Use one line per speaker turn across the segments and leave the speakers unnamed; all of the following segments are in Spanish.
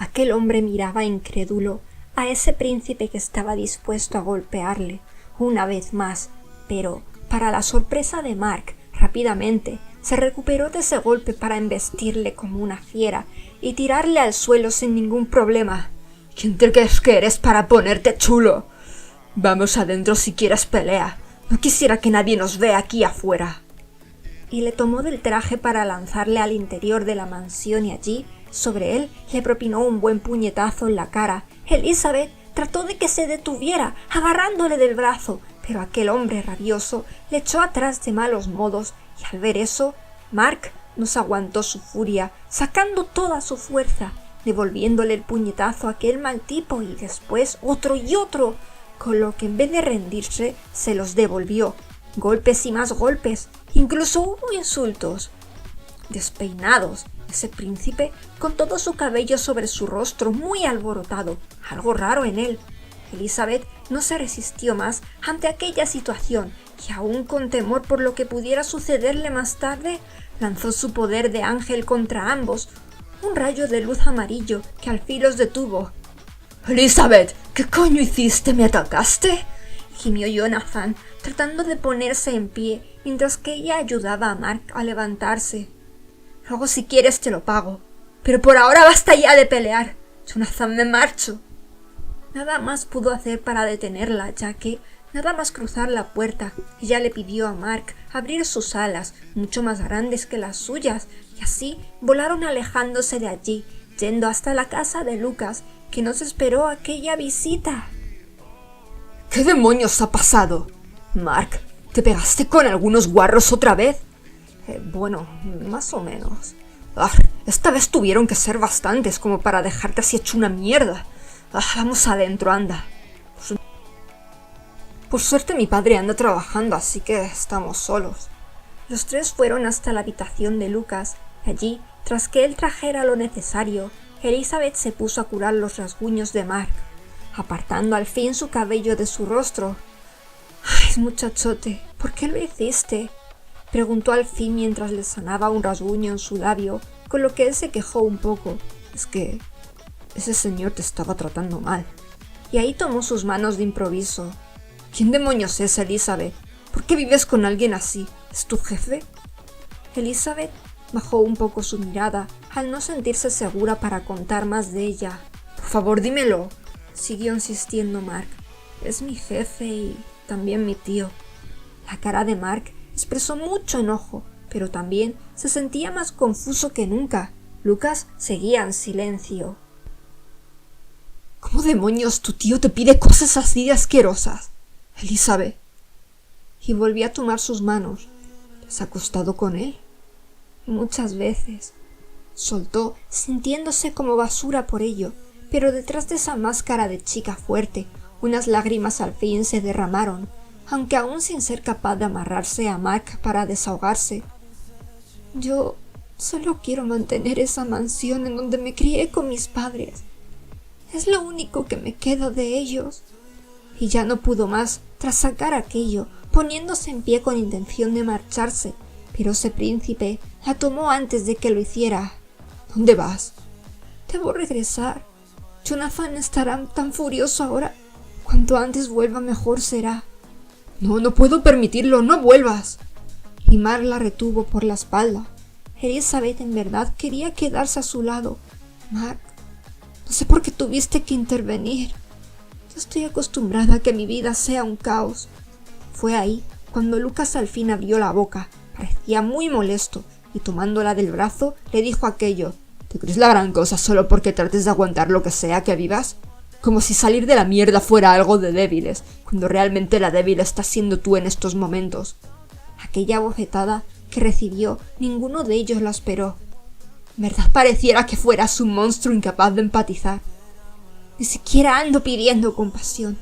Aquel hombre miraba incrédulo a ese príncipe que estaba dispuesto a golpearle una vez más, pero, para la sorpresa de Mark, rápidamente se recuperó de ese golpe para embestirle como una fiera y tirarle al suelo sin ningún problema.
¿Quién te crees que eres para ponerte chulo? Vamos adentro si quieres pelea. No quisiera que nadie nos vea aquí afuera.
Y le tomó del traje para lanzarle al interior de la mansión y allí, sobre él, le propinó un buen puñetazo en la cara. Elizabeth trató de que se detuviera, agarrándole del brazo, pero aquel hombre rabioso le echó atrás de malos modos y al ver eso, Mark no se aguantó su furia, sacando toda su fuerza, devolviéndole el puñetazo a aquel mal tipo y después otro y otro, con lo que en vez de rendirse se los devolvió. Golpes y más golpes, incluso hubo insultos. Despeinados, ese príncipe, con todo su cabello sobre su rostro muy alborotado, algo raro en él. Elizabeth no se resistió más ante aquella situación y aún con temor por lo que pudiera sucederle más tarde, lanzó su poder de ángel contra ambos, un rayo de luz amarillo que al fin los detuvo.
—Elizabeth, ¿qué coño hiciste? ¿Me atacaste?
—gimió Jonathan, tratando de ponerse en pie, mientras que ella ayudaba a Mark a levantarse.
—Luego si quieres te lo pago, pero por ahora basta ya de pelear. Jonathan, me marcho.
Nada más pudo hacer para detenerla, ya que, nada más cruzar la puerta, ella le pidió a Mark abrir sus alas, mucho más grandes que las suyas, y así volaron alejándose de allí, yendo hasta la casa de Lucas, que nos esperó aquella visita.
¿Qué demonios ha pasado? Mark, ¿te pegaste con algunos guarros otra vez?
Bueno, más o menos.
Esta vez tuvieron que ser bastantes como para dejarte así hecho una mierda. Vamos adentro, anda. Por suerte mi padre anda trabajando, así que estamos solos.
Los tres fueron hasta la habitación de Lucas. Allí, tras que él trajera lo necesario, Elizabeth se puso a curar los rasguños de Mark, apartando al fin su cabello de su rostro.
—Ay, muchachote, ¿por qué lo hiciste?
—preguntó al fin mientras le sanaba un rasguño en su labio, con lo que él se quejó un poco.
—Es que ese señor te estaba tratando mal.
Y ahí tomó sus manos de improviso.
—¿Quién demonios es Elizabeth? ¿Por qué vives con alguien así? ¿Es tu jefe?
Elizabeth bajó un poco su mirada, al no sentirse segura para contar más de ella.
—Por favor, dímelo
—siguió insistiendo Mark—. Es mi jefe y también mi tío. La cara de Mark expresó mucho enojo, pero también se sentía más confuso que nunca. Lucas seguía en silencio.
—¿Cómo demonios tu tío te pide cosas así de asquerosas? Elizabeth.
Y volvió a tomar sus manos.
¿Te has acostado con él?
Muchas veces. Soltó, sintiéndose como basura por ello, pero detrás de esa máscara de chica fuerte, unas lágrimas al fin se derramaron, aunque aún sin ser capaz de amarrarse a Mark para desahogarse. Yo solo quiero mantener esa mansión en donde me crié con mis padres. Es lo único que me queda de ellos. Y ya no pudo más tras sacar aquello, poniéndose en pie con intención de marcharse, pero ese príncipe la tomó antes de que lo hiciera.
¿Dónde vas?
Debo regresar. Jonathan estará tan furioso ahora. Cuanto antes vuelva mejor será.
No, no puedo permitirlo, no vuelvas.
Y Mark la retuvo por la espalda. Elizabeth en verdad quería quedarse a su lado. Mark, no sé por qué tuviste que intervenir. Yo estoy acostumbrada a que mi vida sea un caos. Fue ahí cuando Lucas al fin abrió la boca. Parecía muy molesto y tomándola del brazo le dijo aquello.
¿Te crees la gran cosa solo porque trates de aguantar lo que sea que vivas? Como si salir de la mierda fuera algo de débiles, cuando realmente la débil estás siendo tú en estos momentos.
Aquella bofetada que recibió, ninguno de ellos la esperó.
En verdad pareciera que fueras un monstruo incapaz de empatizar.
Ni siquiera ando pidiendo compasión.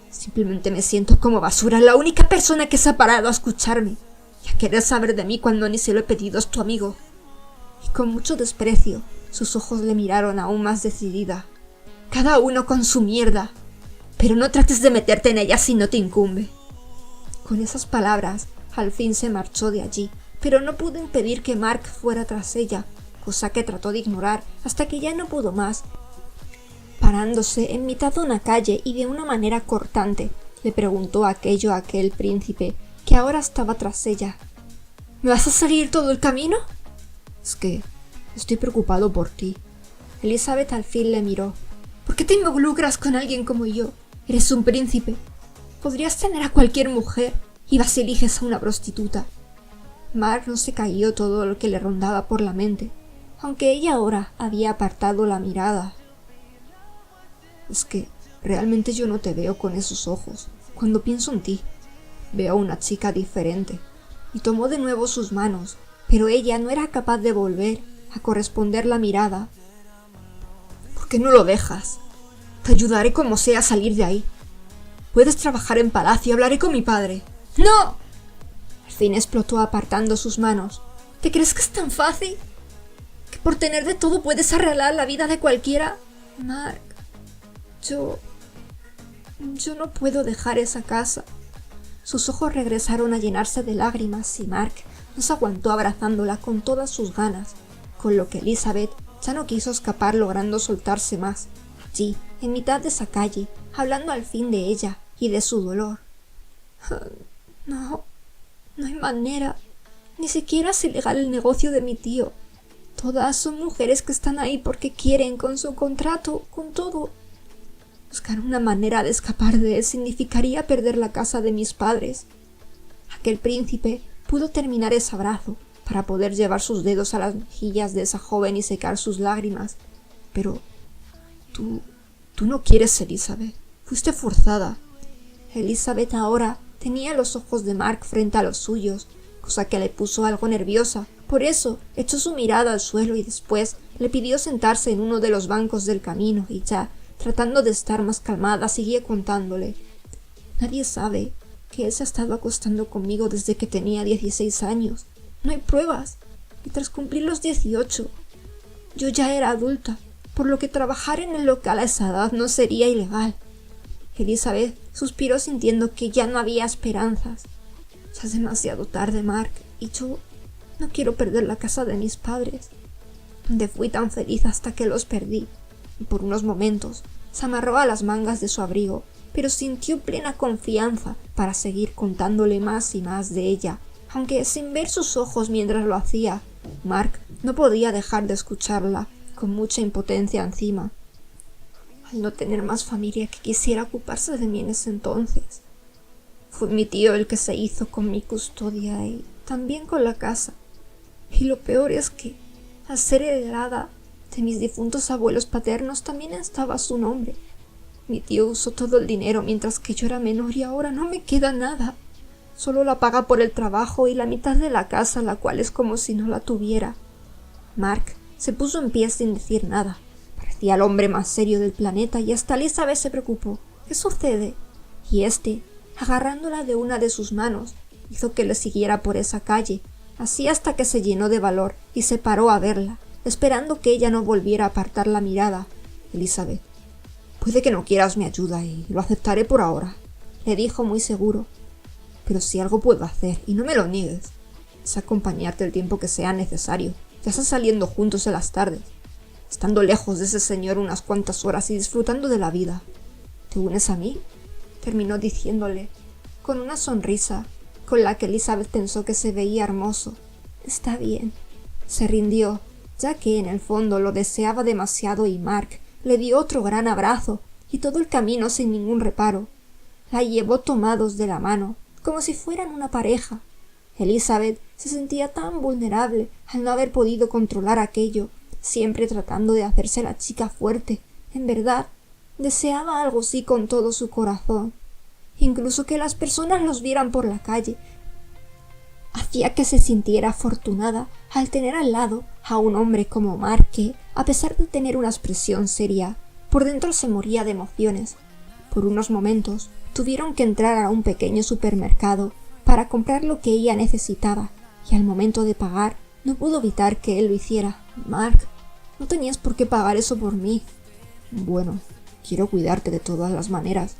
Simplemente me siento como basura. La única persona que se ha parado a escucharme y a querer saber de mí cuando ni se lo he pedido es tu amigo. Y con mucho desprecio, sus ojos le miraron aún más decidida. Cada uno con su mierda, pero no trates de meterte en ella si no te incumbe. Con esas palabras, al fin se marchó de allí, pero no pudo impedir que Mark fuera tras ella, cosa que trató de ignorar hasta que ya no pudo más, parándose en mitad de una calle y de una manera cortante, le preguntó aquello a aquel príncipe, que ahora estaba tras ella. ¿Me vas a seguir todo el camino?
Es que estoy preocupado por ti.
Elizabeth al fin le miró.
¿Por qué te involucras con alguien como yo? Eres un príncipe. Podrías tener a cualquier mujer y vas y eliges a una prostituta.
Mark no se cayó todo lo que le rondaba por la mente, aunque ella ahora había apartado la mirada.
Es que realmente yo no te veo con esos ojos. Cuando pienso en ti, veo a una chica diferente.
Y tomó de nuevo sus manos, pero ella no era capaz de volver a corresponder la mirada.
¿Por qué no lo dejas? Te ayudaré como sea a salir de ahí. Puedes trabajar en palacio, hablaré con mi padre.
¡No! Al fin explotó apartando sus manos. ¿Te crees que es tan fácil? ¿Que por tener de todo puedes arreglar la vida de cualquiera? Mark, yo no puedo dejar esa casa. Sus ojos regresaron a llenarse de lágrimas y Mark no se aguantó abrazándola con todas sus ganas, con lo que Elizabeth ya no quiso escapar logrando soltarse más, allí, en mitad de esa calle, hablando al fin de ella y de su dolor. No hay manera. Ni siquiera es ilegal el negocio de mi tío. Todas son mujeres que están ahí porque quieren, con su contrato, con todo. Buscar una manera de escapar de él significaría perder la casa de mis padres. Aquel príncipe pudo terminar ese abrazo para poder llevar sus dedos a las mejillas de esa joven y secar sus lágrimas. Pero tú no quieres, Elizabeth. Fuiste forzada. Elizabeth ahora tenía los ojos de Mark frente a los suyos, cosa que le puso algo nerviosa. Por eso echó su mirada al suelo y después le pidió sentarse en uno de los bancos del camino y ya, tratando de estar más calmada, seguía contándole. Nadie sabe que él se ha estado acostando conmigo desde que tenía 16 años. No hay pruebas. Y tras cumplir los 18, yo ya era adulta, por lo que trabajar en el local a esa edad no sería ilegal. Elizabeth suspiró sintiendo que ya no había esperanzas. Ya es demasiado tarde, Mark, y yo no quiero perder la casa de mis padres, donde fui tan feliz hasta que los perdí. Y por unos momentos se amarró a las mangas de su abrigo, pero sintió plena confianza para seguir contándole más y más de ella, aunque sin ver sus ojos mientras lo hacía. Mark no podía dejar de escucharla, con mucha impotencia encima. Al no tener más familia que quisiera ocuparse de mí en ese entonces, fue mi tío el que se hizo con mi custodia y también con la casa. Y lo peor es que, al ser heredada de mis difuntos abuelos paternos, también estaba su nombre. Mi tío usó todo el dinero mientras que yo era menor y ahora no me queda nada. Solo la paga por el trabajo y la mitad de la casa, la cual es como si no la tuviera. Mark se puso en pie sin decir nada. Parecía el hombre más serio del planeta y hasta Elizabeth se preocupó. ¿Qué sucede? Y agarrándola de una de sus manos, hizo que le siguiera por esa calle, así hasta que se llenó de valor y se paró a verla, esperando que ella no volviera a apartar la mirada. Elizabeth, puede que no quieras mi ayuda y lo aceptaré por ahora, le dijo muy seguro. Pero si algo puedo hacer, y no me lo niegues, es acompañarte el tiempo que sea necesario. Ya estás saliendo juntos en las tardes, estando lejos de ese señor unas cuantas horas y disfrutando de la vida. ¿Te unes a mí?, terminó diciéndole, con una sonrisa con la que Elizabeth pensó que se veía hermoso. Está bien. Se rindió, ya que en el fondo lo deseaba demasiado, y Mark le dio otro gran abrazo y todo el camino sin ningún reparo. La llevó tomados de la mano, como si fueran una pareja. Elizabeth se sentía tan vulnerable al no haber podido controlar aquello, siempre tratando de hacerse la chica fuerte. En verdad, deseaba algo así con todo su corazón. Incluso que las personas los vieran por la calle hacía que se sintiera afortunada al tener al lado a un hombre como Mark que, a pesar de tener una expresión seria, por dentro se moría de emociones. Por unos momentos tuvieron que entrar a un pequeño supermercado para comprar lo que ella necesitaba, y al momento de pagar no pudo evitar que él lo hiciera. Mark, no tenías por qué pagar eso por mí. Bueno, quiero cuidarte de todas las maneras.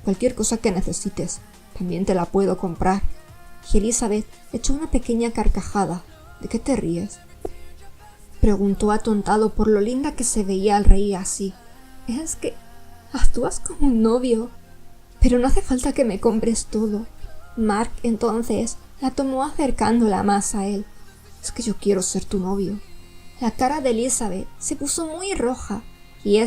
Cualquier cosa que necesites, también te la puedo comprar. Y Elizabeth echó una pequeña carcajada. ¿De qué te ríes?, preguntó atontado por lo linda que se veía al reír así. Es que actúas como un novio. Pero no hace falta que me compres todo. Mark entonces la tomó acercándola más a él.
Es que yo quiero ser tu novio.
La cara de Elizabeth se puso muy roja y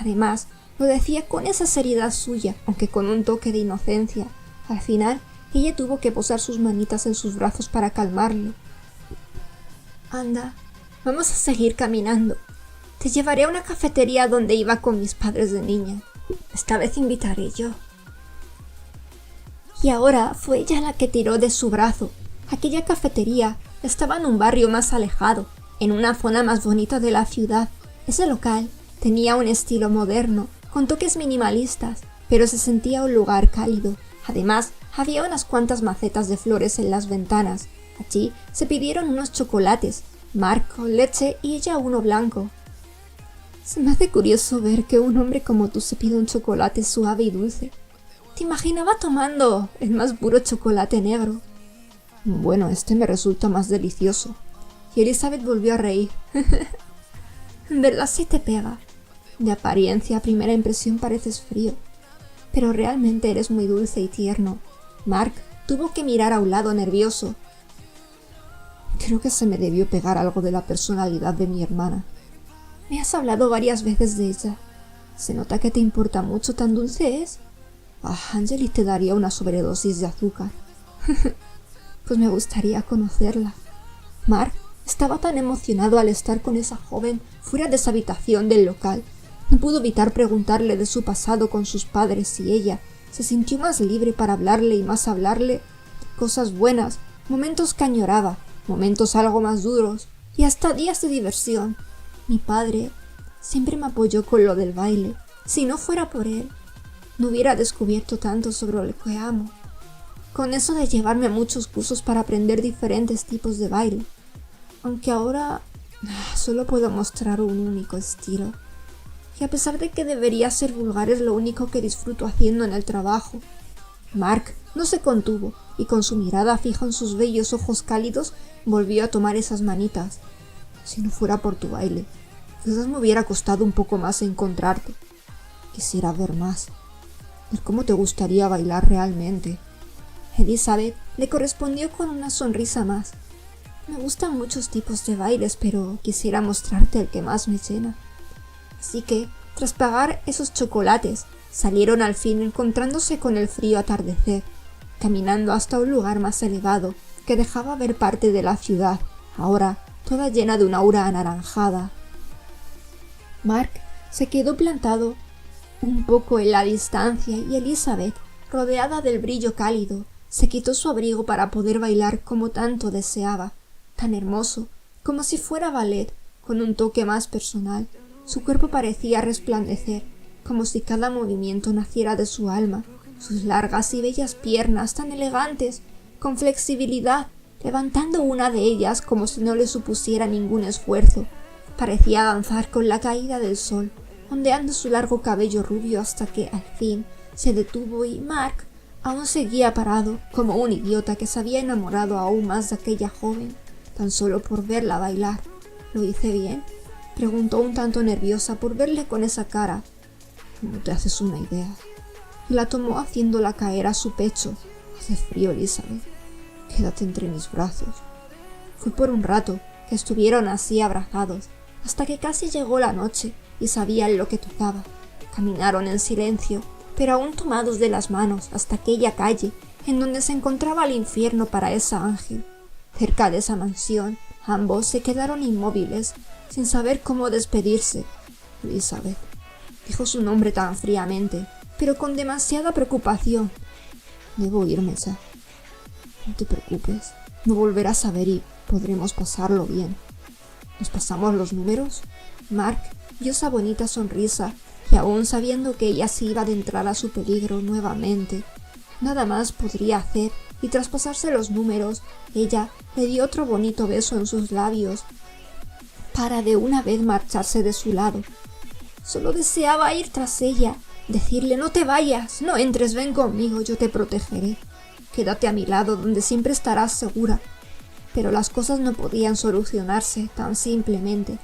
además, lo decía con esa seriedad suya, aunque con un toque de inocencia. Al final, ella tuvo que posar sus manitas en sus brazos para calmarlo. Anda, vamos a seguir caminando. Te llevaré a una cafetería donde iba con mis padres de niña. Esta vez invitaré yo. Y ahora fue ella la que tiró de su brazo. Aquella cafetería estaba en un barrio más alejado, en una zona más bonita de la ciudad. Ese local tenía un estilo moderno, con toques minimalistas, pero se sentía un lugar cálido. Además, había unas cuantas macetas de flores en las ventanas. Allí se pidieron unos chocolates, Mark con leche y ella uno blanco. Se me hace curioso ver que un hombre como tú se pide un chocolate suave y dulce. Te imaginaba tomando el más puro chocolate negro.
Bueno, este me resulta más delicioso.
Y Elizabeth volvió a reír. En verdad sí te pega. De apariencia, a primera impresión pareces frío, pero realmente eres muy dulce y tierno. Mark tuvo que mirar a un lado nervioso.
Creo que se me debió pegar algo de la personalidad de mi hermana.
Me has hablado varias veces de ella. Se nota que te importa mucho, tan dulce es.
Angelis te daría una sobredosis de azúcar.
Pues me gustaría conocerla. Mark estaba tan emocionado al estar con esa joven fuera de esa habitación del local. No pudo evitar preguntarle de su pasado con sus padres y ella se sintió más libre para hablarle y más hablarle de cosas buenas, momentos que añoraba, momentos algo más duros y hasta días de diversión. Mi padre siempre me apoyó con lo del baile. Si no fuera por él, no hubiera descubierto tanto sobre lo que amo. Con eso de llevarme a muchos cursos para aprender diferentes tipos de baile. Aunque ahora solo puedo mostrar un único estilo. Y a pesar de que debería ser vulgar, es lo único que disfruto haciendo en el trabajo. Mark no se contuvo y con su mirada fija en sus bellos ojos cálidos volvió a tomar esas manitas.
Si no fuera por tu baile, quizás me hubiera costado un poco más encontrarte. Quisiera ver más. Ver cómo te gustaría bailar realmente.
Elizabeth le correspondió con una sonrisa más. Me gustan muchos tipos de bailes, pero quisiera mostrarte el que más me llena. Así que, tras pagar esos chocolates, salieron al fin encontrándose con el frío atardecer, caminando hasta un lugar más elevado que dejaba ver parte de la ciudad, ahora toda llena de una aura anaranjada. Mark se quedó plantado un poco en la distancia y Elizabeth, rodeada del brillo cálido, se quitó su abrigo para poder bailar como tanto deseaba, tan hermoso, como si fuera ballet, con un toque más personal. Su cuerpo parecía resplandecer, como si cada movimiento naciera de su alma, sus largas y bellas piernas tan elegantes, con flexibilidad, levantando una de ellas como si no le supusiera ningún esfuerzo. Parecía danzar con la caída del sol, ondeando su largo cabello rubio hasta que, al fin, se detuvo y Mark aún seguía parado, como un idiota que se había enamorado aún más de aquella joven, tan solo por verla bailar. ¿Lo hice bien?, preguntó un tanto nerviosa por verle con esa cara.
No te haces una idea.
Y la tomó haciéndola caer a su pecho.
Hace frío, Elizabeth. Quédate entre mis brazos.
Fue por un rato que estuvieron así abrazados, hasta que casi llegó la noche y sabían lo que tocaba. Caminaron en silencio, pero aún tomados de las manos, hasta aquella calle en donde se encontraba el infierno para esa ángel. Cerca de esa mansión, ambos se quedaron inmóviles, sin saber cómo despedirse.
Elizabeth,
dijo su nombre tan fríamente, pero con demasiada preocupación.
Debo irme ya. No te preocupes, no volverás a ver y podremos pasarlo bien. ¿Nos pasamos los números?
Mark dio esa bonita sonrisa, y aún sabiendo que ella se iba a adentrar a su peligro nuevamente, nada más podría hacer, y tras pasarse los números, ella le dio otro bonito beso en sus labios, para de una vez marcharse de su lado. Solo deseaba ir tras ella, decirle: no te vayas, no entres, ven conmigo, yo te protegeré. Quédate a mi lado, donde siempre estarás segura. Pero las cosas no podían solucionarse tan simplemente.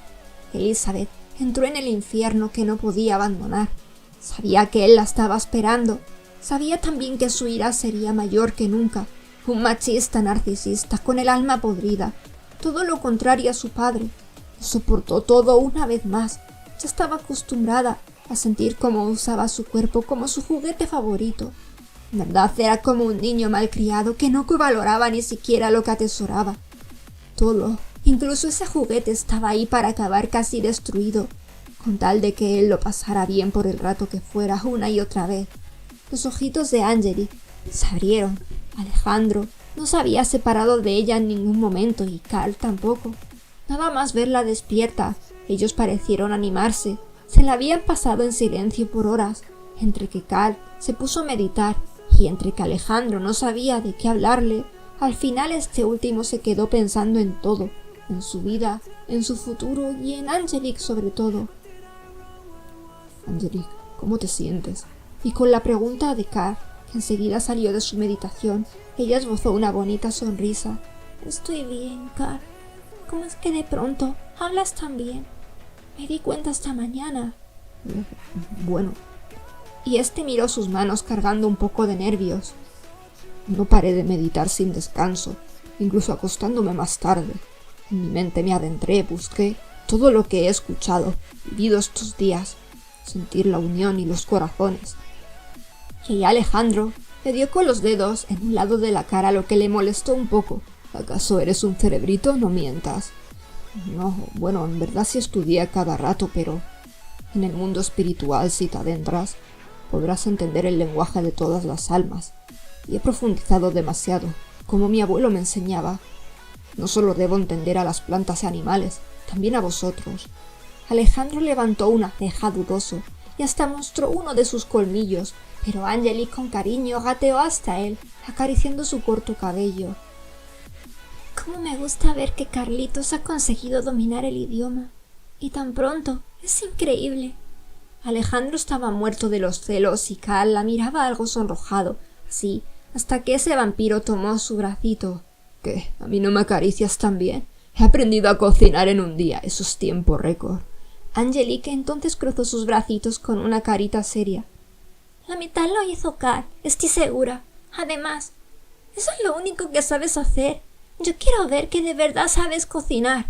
Elizabeth entró en el infierno que no podía abandonar. Sabía que él la estaba esperando. Sabía también que su ira sería mayor que nunca. Un machista narcisista con el alma podrida. Todo lo contrario a su padre. Lo soportó todo una vez más. Ya estaba acostumbrada a sentir cómo usaba su cuerpo como su juguete favorito. En verdad era como un niño malcriado que no valoraba ni siquiera lo que atesoraba. Todo, incluso ese juguete, estaba ahí para acabar casi destruido, con tal de que él lo pasara bien por el rato que fuera una y otra vez. Los ojitos de Angelique se abrieron. Alejandro no se había separado de ella en ningún momento y Karl tampoco. Nada más verla despierta, ellos parecieron animarse. Se la habían pasado en silencio por horas, entre que Karl se puso a meditar y entre que Alejandro no sabía de qué hablarle. Al final este último se quedó pensando en todo, en su vida, en su futuro y en Angelique sobre todo. Angelique, ¿cómo te sientes? Y con la pregunta de Karl, que enseguida salió de su meditación, ella esbozó una bonita sonrisa. Estoy bien, Karl. ¿Cómo es que de pronto hablas tan bien? Me di cuenta esta mañana. Bueno. Y este miró sus manos cargando un poco de nervios. No paré de meditar sin descanso, incluso acostándome más tarde. En mi mente me adentré, busqué todo lo que he escuchado, vivido estos días, sentir la unión y los corazones. Y Alejandro le dio con los dedos en un lado de la cara, lo que le molestó un poco. ¿Acaso eres un cerebrito? No mientas. No, bueno, en verdad sí estudié cada rato, pero en el mundo espiritual, si te adentras, podrás entender el lenguaje de todas las almas. Y he profundizado demasiado, como mi abuelo me enseñaba. No solo debo entender a las plantas y animales, también a vosotros. Alejandro levantó una ceja dudoso y hasta mostró uno de sus colmillos, pero Angelique con cariño gateó hasta él, acariciando su corto cabello. Cómo me gusta ver que Carlitos ha conseguido dominar el idioma. Y tan pronto. Es increíble. Alejandro estaba muerto de los celos y Karl la miraba algo sonrojado, así, hasta que ese vampiro tomó su bracito. ¿Qué? ¿A mí no me acaricias tan bien? He aprendido a cocinar en un día, eso es tiempo récord. Angelique entonces cruzó sus bracitos con una carita seria. La mitad lo hizo Karl, estoy segura. Además, eso es lo único que sabes hacer. Yo quiero ver que de verdad sabes cocinar.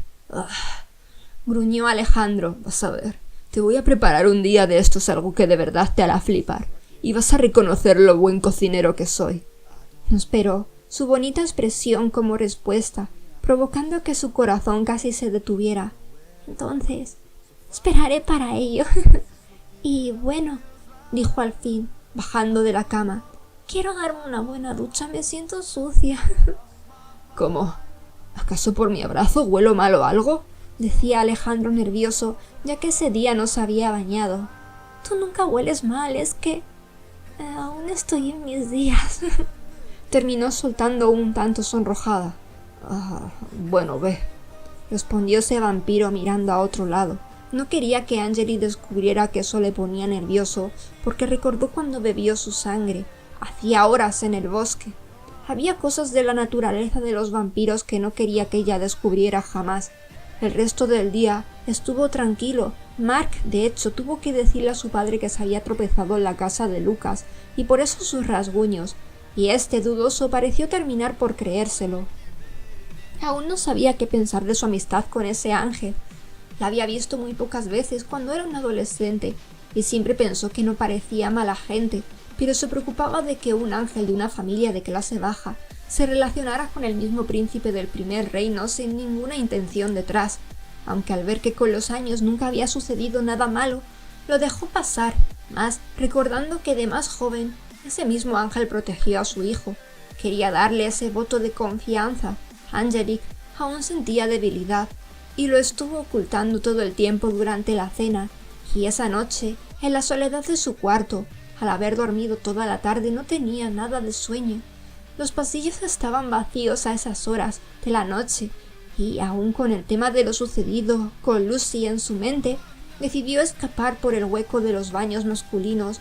Gruñó Alejandro. Vas a ver, te voy a preparar un día de estos algo que de verdad te hará flipar, y vas a reconocer lo buen cocinero que soy. No esperó su bonita expresión como respuesta, provocando que su corazón casi se detuviera. Entonces, esperaré para ello. Y bueno, dijo al fin, bajando de la cama, quiero darme una buena ducha, me siento sucia. ¿Cómo? ¿Acaso por mi abrazo huelo mal o algo? Decía Alejandro nervioso, ya que ese día no se había bañado. Tú nunca hueles mal, es que aún estoy en mis días. Terminó soltando un tanto sonrojada. Bueno, ve, respondió ese vampiro mirando a otro lado. No quería que Angelique descubriera que eso le ponía nervioso, porque recordó cuando bebió su sangre, hacía horas en el bosque. Había cosas de la naturaleza de los vampiros que no quería que ella descubriera jamás. El resto del día estuvo tranquilo. Mark, de hecho, tuvo que decirle a su padre que se había tropezado en la casa de Lucas, y por eso sus rasguños, y este dudoso pareció terminar por creérselo. Aún no sabía qué pensar de su amistad con ese ángel. La había visto muy pocas veces cuando era un adolescente, y siempre pensó que no parecía mala gente, pero se preocupaba de que un ángel de una familia de clase baja se relacionara con el mismo príncipe del primer reino sin ninguna intención detrás, aunque al ver que con los años nunca había sucedido nada malo, lo dejó pasar, más recordando que de más joven ese mismo ángel protegió a su hijo. Quería darle ese voto de confianza. Angelique aún sentía debilidad, y lo estuvo ocultando todo el tiempo durante la cena, y esa noche, en la soledad de su cuarto, al haber dormido toda la tarde, no tenía nada de sueño. Los pasillos estaban vacíos a esas horas de la noche, y aún con el tema de lo sucedido con Lucy en su mente, decidió escapar por el hueco de los baños masculinos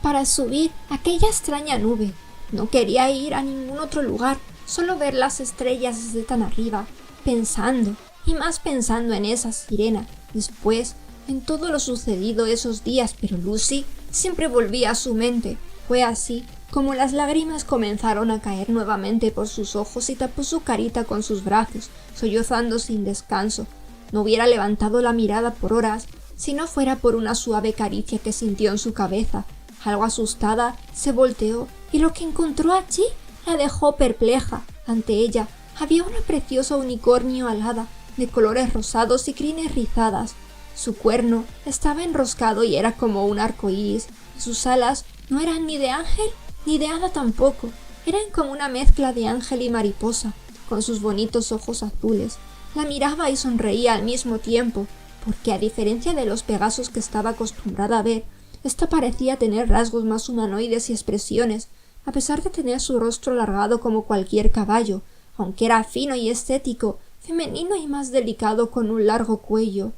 para subir aquella extraña nube. No quería ir a ningún otro lugar, solo ver las estrellas desde tan arriba, pensando, y más pensando en esa sirena, después en todo lo sucedido esos días, pero Lucy siempre volvía a su mente. Fue así como las lágrimas comenzaron a caer nuevamente por sus ojos y tapó su carita con sus brazos, sollozando sin descanso. No hubiera levantado la mirada por horas si no fuera por una suave caricia que sintió en su cabeza. Algo asustada, se volteó y lo que encontró allí la dejó perpleja. Ante ella había una preciosa unicornio alada, de colores rosados y crines rizadas. Su cuerno estaba enroscado y era como un arco iris, y sus alas no eran ni de ángel ni de hada tampoco, eran como una mezcla de ángel y mariposa, con sus bonitos ojos azules. La miraba y sonreía al mismo tiempo, porque a diferencia de los Pegasos que estaba acostumbrada a ver, esta parecía tener rasgos más humanoides y expresiones, a pesar de tener su rostro alargado como cualquier caballo, aunque era fino y estético, femenino y más delicado con un largo cuello.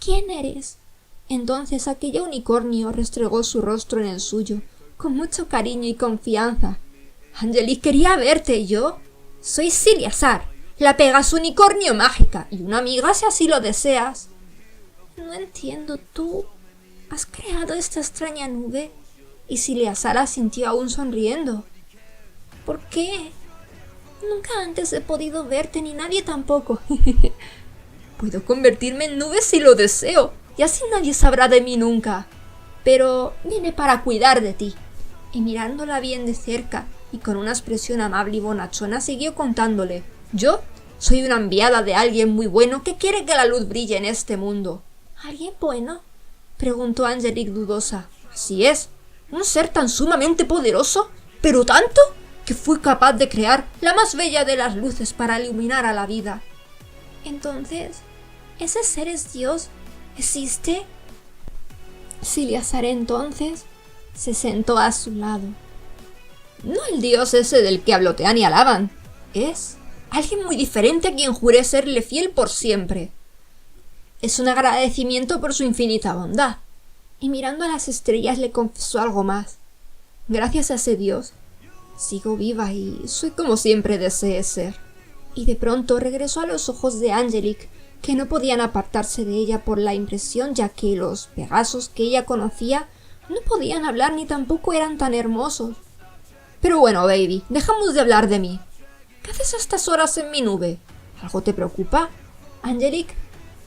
—¿Quién eres? Entonces aquella unicornio restregó su rostro en el suyo, con mucho cariño y confianza. —Angelique, quería verte. Yo soy Siliasar, la Pegaso unicornio mágica, y una amiga si así lo deseas. —No entiendo, ¿tú has creado esta extraña nube? Y Siliasar asintió aún sonriendo. —¿Por qué? Nunca antes he podido verte, ni nadie tampoco. Puedo convertirme en nube si lo deseo, y así nadie sabrá de mí nunca. Pero vine para cuidar de ti. Y mirándola bien de cerca, y con una expresión amable y bonachona, siguió contándole. Yo soy una enviada de alguien muy bueno que quiere que la luz brille en este mundo. ¿Alguien bueno? Preguntó Angelique dudosa. Así es, un ser tan sumamente poderoso, pero tanto, que fui capaz de crear la más bella de las luces para iluminar a la vida. Entonces, ¿ese ser es Dios? ¿Existe? Siliasar entonces se sentó a su lado. No el Dios ese del que hablotean y alaban. Es alguien muy diferente a quien juré serle fiel por siempre. Es un agradecimiento por su infinita bondad. Y mirando a las estrellas le confesó algo más. Gracias a ese Dios, sigo viva y soy como siempre deseé ser. Y de pronto regresó a los ojos de Angelique, que no podían apartarse de ella por la impresión, ya que los Pegasos que ella conocía no podían hablar ni tampoco eran tan hermosos. Pero bueno, baby, dejamos de hablar de mí. ¿Qué haces a estas horas en mi nube? ¿Algo te preocupa? Angelique,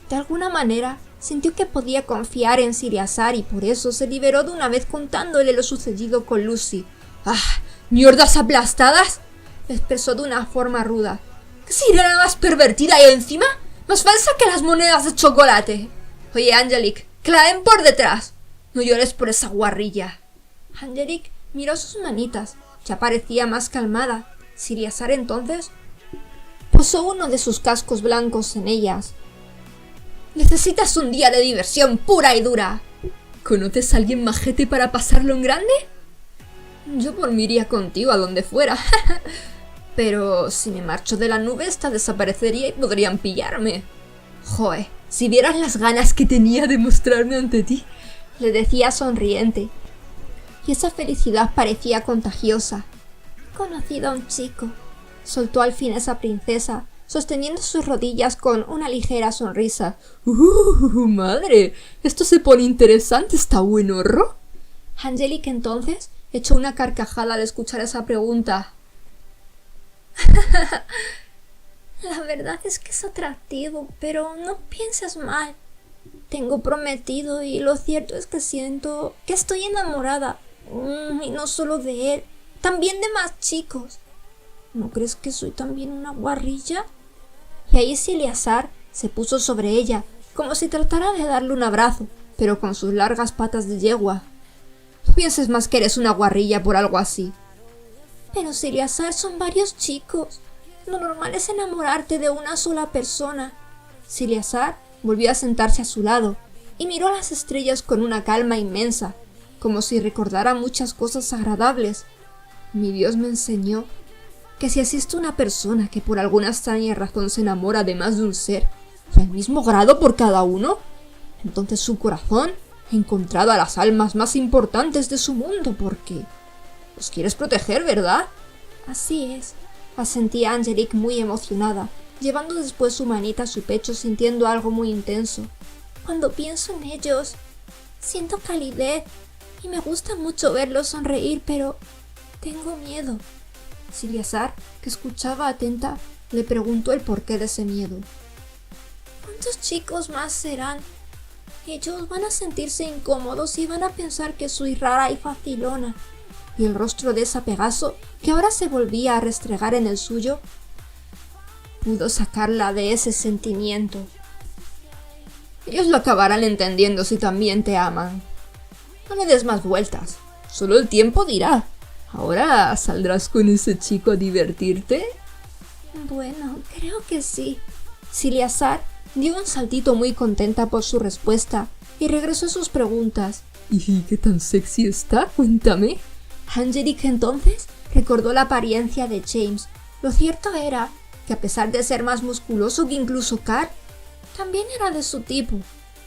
de alguna manera, sintió que podía confiar en Siliasar y por eso se liberó de una vez contándole lo sucedido con Lucy. ¡Ah! ¡Mierdas aplastadas! Expresó de una forma ruda. ¿Qué sirena más pervertida y encima más falsa que las monedas de chocolate? Oye, Angelique, que la den por detrás. No llores por esa guarrilla. Angelique miró sus manitas. Ya parecía más calmada. Siliasar entonces posó uno de sus cascos blancos en ellas. Necesitas un día de diversión pura y dura. ¿Conoces a alguien majete para pasarlo en grande? Yo por mí iría contigo a donde fuera. Pero si me marcho de la nube, esta desaparecería y podrían pillarme. Joe, si vieras las ganas que tenía de mostrarme ante ti, le decía sonriente. Y esa felicidad parecía contagiosa. He conocido a un chico, soltó al fin esa princesa, sosteniendo sus rodillas con una ligera sonrisa. ¡Madre! Esto se pone interesante, ¿está bueno, Ro? Angelique entonces echó una carcajada al escuchar esa pregunta. La verdad es que es atractivo, pero no pienses mal. Tengo prometido y lo cierto es que siento que estoy enamorada. Y no solo de él, también de más chicos. ¿No crees que soy también una guarrilla? Y ahí Siliasar se puso sobre ella, como si tratara de darle un abrazo, pero con sus largas patas de yegua. No pienses más que eres una guarrilla por algo así. Pero Siliasar, son varios chicos. Lo normal es enamorarte de una sola persona. Siliasar volvió a sentarse a su lado y miró a las estrellas con una calma inmensa, como si recordara muchas cosas agradables. Mi Dios me enseñó que si existe una persona que por alguna extraña razón se enamora de más de un ser, y al mismo grado por cada uno, entonces su corazón ha encontrado a las almas más importantes de su mundo, porque los quieres proteger, ¿verdad? Así es, asentía Angelique muy emocionada, llevando después su manita a su pecho sintiendo algo muy intenso. Cuando pienso en ellos, siento calidez y me gusta mucho verlos sonreír, pero tengo miedo.
Silazar, que escuchaba atenta, le preguntó el porqué de ese miedo.
¿Cuántos chicos más serán? Ellos van a sentirse incómodos y van a pensar que soy rara y facilona.
Y el rostro de esa Pegaso, que ahora se volvía a restregar en el suyo, pudo sacarla de ese sentimiento. Ellos lo acabarán entendiendo si también te aman. No le des más vueltas, solo el tiempo dirá. ¿Ahora saldrás con ese chico a divertirte?
Bueno, creo que sí.
Silazar dio un saltito muy contenta por su respuesta y regresó a sus preguntas. ¿Y qué tan sexy está? Cuéntame. Angelique entonces recordó la apariencia de James. Lo cierto era que a pesar de ser más musculoso que incluso Carl, también era de su tipo.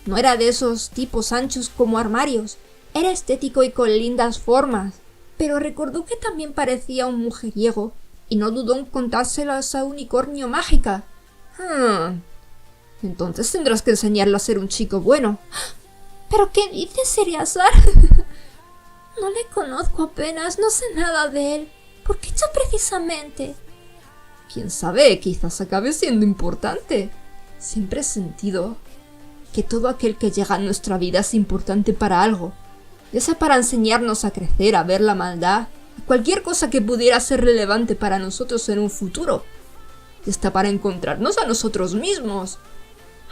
No era de esos tipos anchos como armarios, era estético y con lindas formas. Pero recordó que también parecía un mujeriego y no dudó en contárselo a esa unicornio mágica. Entonces tendrás que enseñarlo a ser un chico bueno.
¿Pero qué dices, Silazar? No le conozco apenas, no sé nada de él. ¿Por qué yo precisamente?
Quién sabe, quizás acabe siendo importante. Siempre he sentido que todo aquel que llega a nuestra vida es importante para algo. Ya sea para enseñarnos a crecer, a ver la maldad, cualquier cosa que pudiera ser relevante para nosotros en un futuro. Y hasta para encontrarnos a nosotros mismos.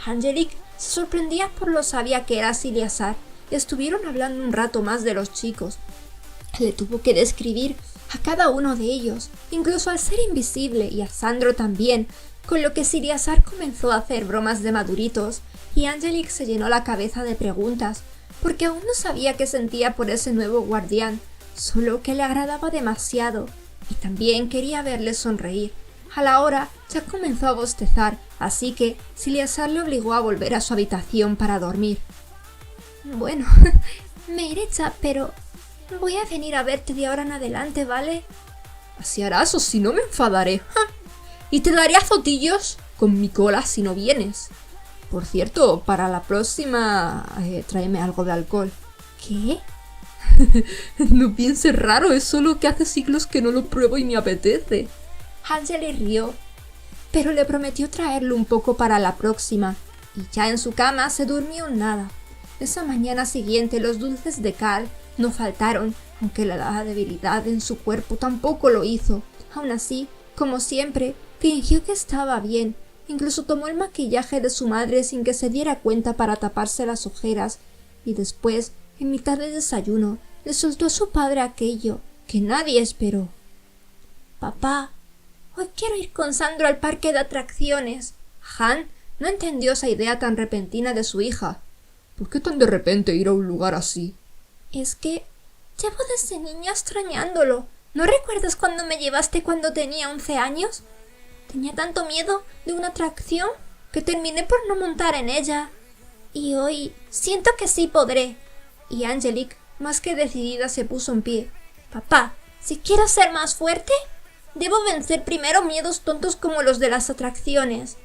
Angelique se sorprendía por lo sabia que era Silazar. Estuvieron hablando un rato más de los chicos. Le tuvo que describir a cada uno de ellos, incluso al ser invisible y a Sandro también, con lo que Silazar comenzó a hacer bromas de maduritos y Angelique se llenó la cabeza de preguntas, porque aún no sabía qué sentía por ese nuevo guardián, solo que le agradaba demasiado y también quería verle sonreír. A la hora ya comenzó a bostezar, así que Silazar le obligó a volver a su habitación para dormir. Bueno, me iré ya, pero voy a venir a verte de ahora en adelante, ¿vale?
Así harás o si no me enfadaré. Y te daré azotillos con mi cola si no vienes. Por cierto, para la próxima, tráeme algo de alcohol.
¿Qué?
No pienses raro, es solo que hace siglos que no lo pruebo y me apetece.
Angelique rió, pero le prometió traerlo un poco para la próxima, y ya en su cama se durmió en nada. Esa mañana siguiente los dulces de Carl no faltaron, aunque la debilidad en su cuerpo tampoco lo hizo. Aún así, como siempre, fingió que estaba bien. Incluso tomó el maquillaje de su madre sin que se diera cuenta para taparse las ojeras, y después, en mitad del desayuno, le soltó a su padre aquello que nadie esperó. «Papá, hoy quiero ir con Sandro al parque de atracciones».
Han no entendió esa idea tan repentina de su hija. ¿Por qué tan de repente ir a un lugar así?
Es que llevo desde niña extrañándolo. ¿No recuerdas cuando me llevaste cuando tenía 11 años? Tenía tanto miedo de una atracción que terminé por no montar en ella. Y hoy siento que sí podré. Y Angelique, más que decidida, se puso en pie. Papá, si quiero ser más fuerte, debo vencer primero miedos tontos como los de las atracciones.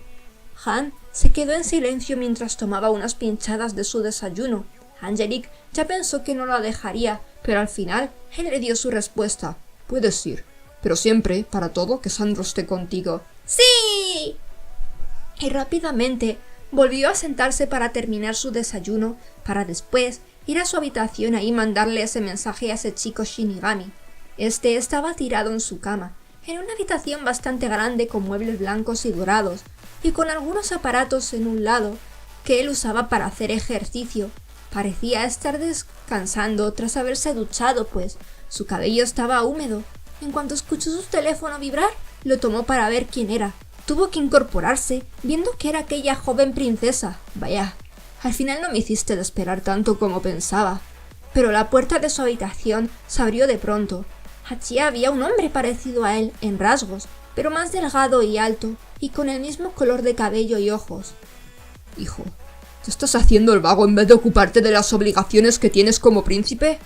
Han se quedó en silencio mientras tomaba unas pinchadas de su desayuno. Angelique ya pensó que no la dejaría, pero al final él le dio su respuesta.
Puedes ir, pero siempre, para todo, que Sandro esté contigo.
¡Sí!
Y rápidamente volvió a sentarse para terminar su desayuno, para después ir a su habitación y mandarle ese mensaje a ese chico Shinigami. Este estaba tirado en su cama, en una habitación bastante grande con muebles blancos y dorados, y con algunos aparatos en un lado que él usaba para hacer ejercicio. Parecía estar descansando tras haberse duchado, pues su cabello estaba húmedo. En cuanto escuchó su teléfono vibrar, lo tomó para ver quién era. Tuvo que incorporarse, viendo que era aquella joven princesa. Vaya, al final no me hiciste de esperar tanto como pensaba. Pero la puerta de su habitación se abrió de pronto. Allí había un hombre parecido a él en rasgos, pero más delgado y alto, y con el mismo color de cabello y ojos. Hijo, ¿te estás haciendo el vago en vez de ocuparte de las obligaciones que tienes como príncipe?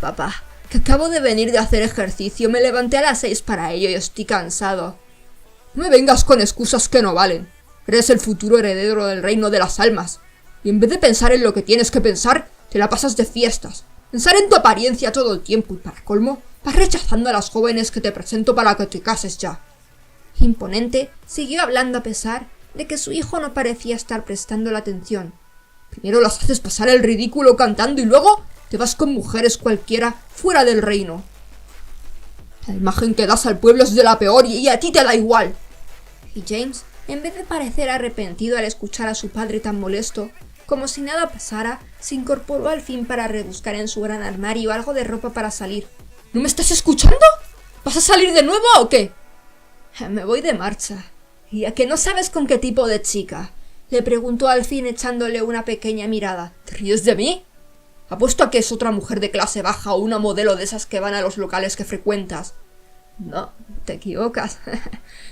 Papá, que acabo de venir de hacer ejercicio, me levanté a las 6 para ello y estoy cansado. No me vengas con excusas que no valen. Eres el futuro heredero del reino de las almas. Y en vez de pensar en lo que tienes que pensar, te la pasas de fiestas. Pensar en tu apariencia todo el tiempo y para colmo, vas rechazando a las jóvenes que te presento para que te cases ya. Imponente, siguió hablando a pesar de que su hijo no parecía estar prestando la atención. Primero las haces pasar el ridículo cantando y luego te vas con mujeres cualquiera fuera del reino. La imagen que das al pueblo es de la peor y a ti te da igual. Y James, en vez de parecer arrepentido al escuchar a su padre tan molesto, como si nada pasara, se incorporó al fin para rebuscar en su gran armario algo de ropa para salir. ¿No me estás escuchando? ¿Vas a salir de nuevo o qué? Me voy de marcha. ¿Y a que no sabes con qué tipo de chica? Le preguntó al fin echándole una pequeña mirada. ¿Te ríes de mí? Apuesto a que es otra mujer de clase baja o una modelo de esas que van a los locales que frecuentas. No, te equivocas.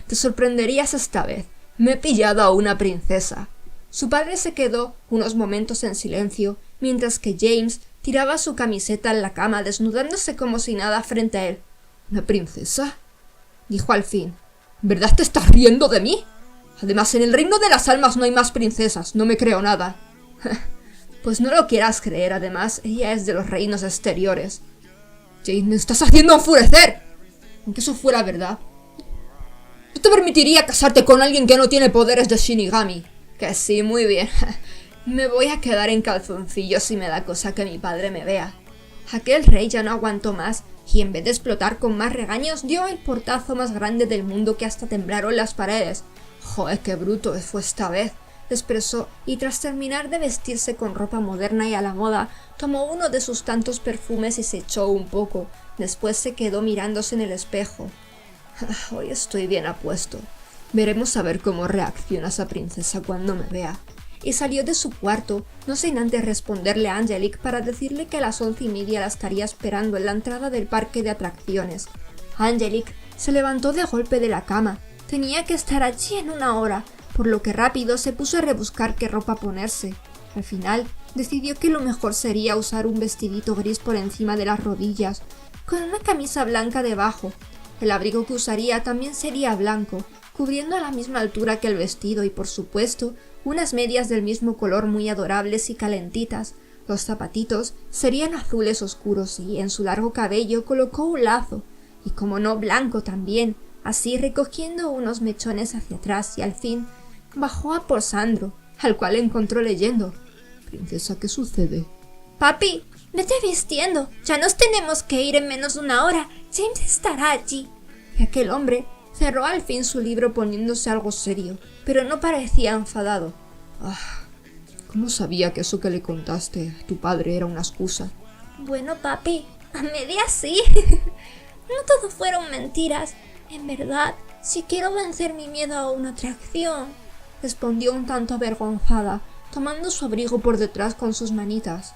Te sorprenderías esta vez. Me he pillado a una princesa. Su padre se quedó unos momentos en silencio, mientras que James tiraba su camiseta en la cama, desnudándose como si nada frente a él. ¿Una princesa? Dijo al fin. ¿Verdad te estás riendo de mí? Además, en el reino de las almas no hay más princesas, no me creo nada. Pues no lo quieras creer, además, ella es de los reinos exteriores. Jane, me estás haciendo enfurecer. Aunque eso fuera verdad, no te permitiría casarte con alguien que no tiene poderes de Shinigami. Que sí, muy bien. Me voy a quedar en calzoncillos si me da cosa que mi padre me vea. Aquel rey ya no aguantó más y en vez de explotar con más regaños dio el portazo más grande del mundo que hasta temblaron las paredes. Joder, qué bruto fue esta vez, expresó, y tras terminar de vestirse con ropa moderna y a la moda, tomó uno de sus tantos perfumes y se echó un poco. Después se quedó mirándose en el espejo. Hoy estoy bien apuesto. Veremos a ver cómo reacciona esa princesa cuando me vea. Y salió de su cuarto, no sin antes responderle a Angelique para decirle que a las 11:30 la estaría esperando en la entrada del parque de atracciones. Angelique se levantó de golpe de la cama. Tenía que estar allí en una hora, por lo que rápido se puso a rebuscar qué ropa ponerse. Al final, decidió que lo mejor sería usar un vestidito gris por encima de las rodillas, con una camisa blanca debajo. El abrigo que usaría también sería blanco, cubriendo a la misma altura que el vestido y, por supuesto, unas medias del mismo color muy adorables y calentitas. Los zapatitos serían azules oscuros y en su largo cabello colocó un lazo, y como no blanco también, así recogiendo unos mechones hacia atrás y al fin bajó a por Sandro, al cual encontró leyendo. «Princesa, ¿qué sucede?» «Papi, vete vistiendo, ya nos tenemos que ir en menos de una hora, James estará allí». Y aquel hombre cerró al fin su libro poniéndose algo serio, pero no parecía enfadado. ¿Cómo sabía que eso que le contaste a tu padre era una excusa? «Bueno, papi, a medias sí. No todo fueron mentiras. En verdad, si quiero vencer mi miedo a una atracción», respondió un tanto avergonzada, tomando su abrigo por detrás con sus manitas.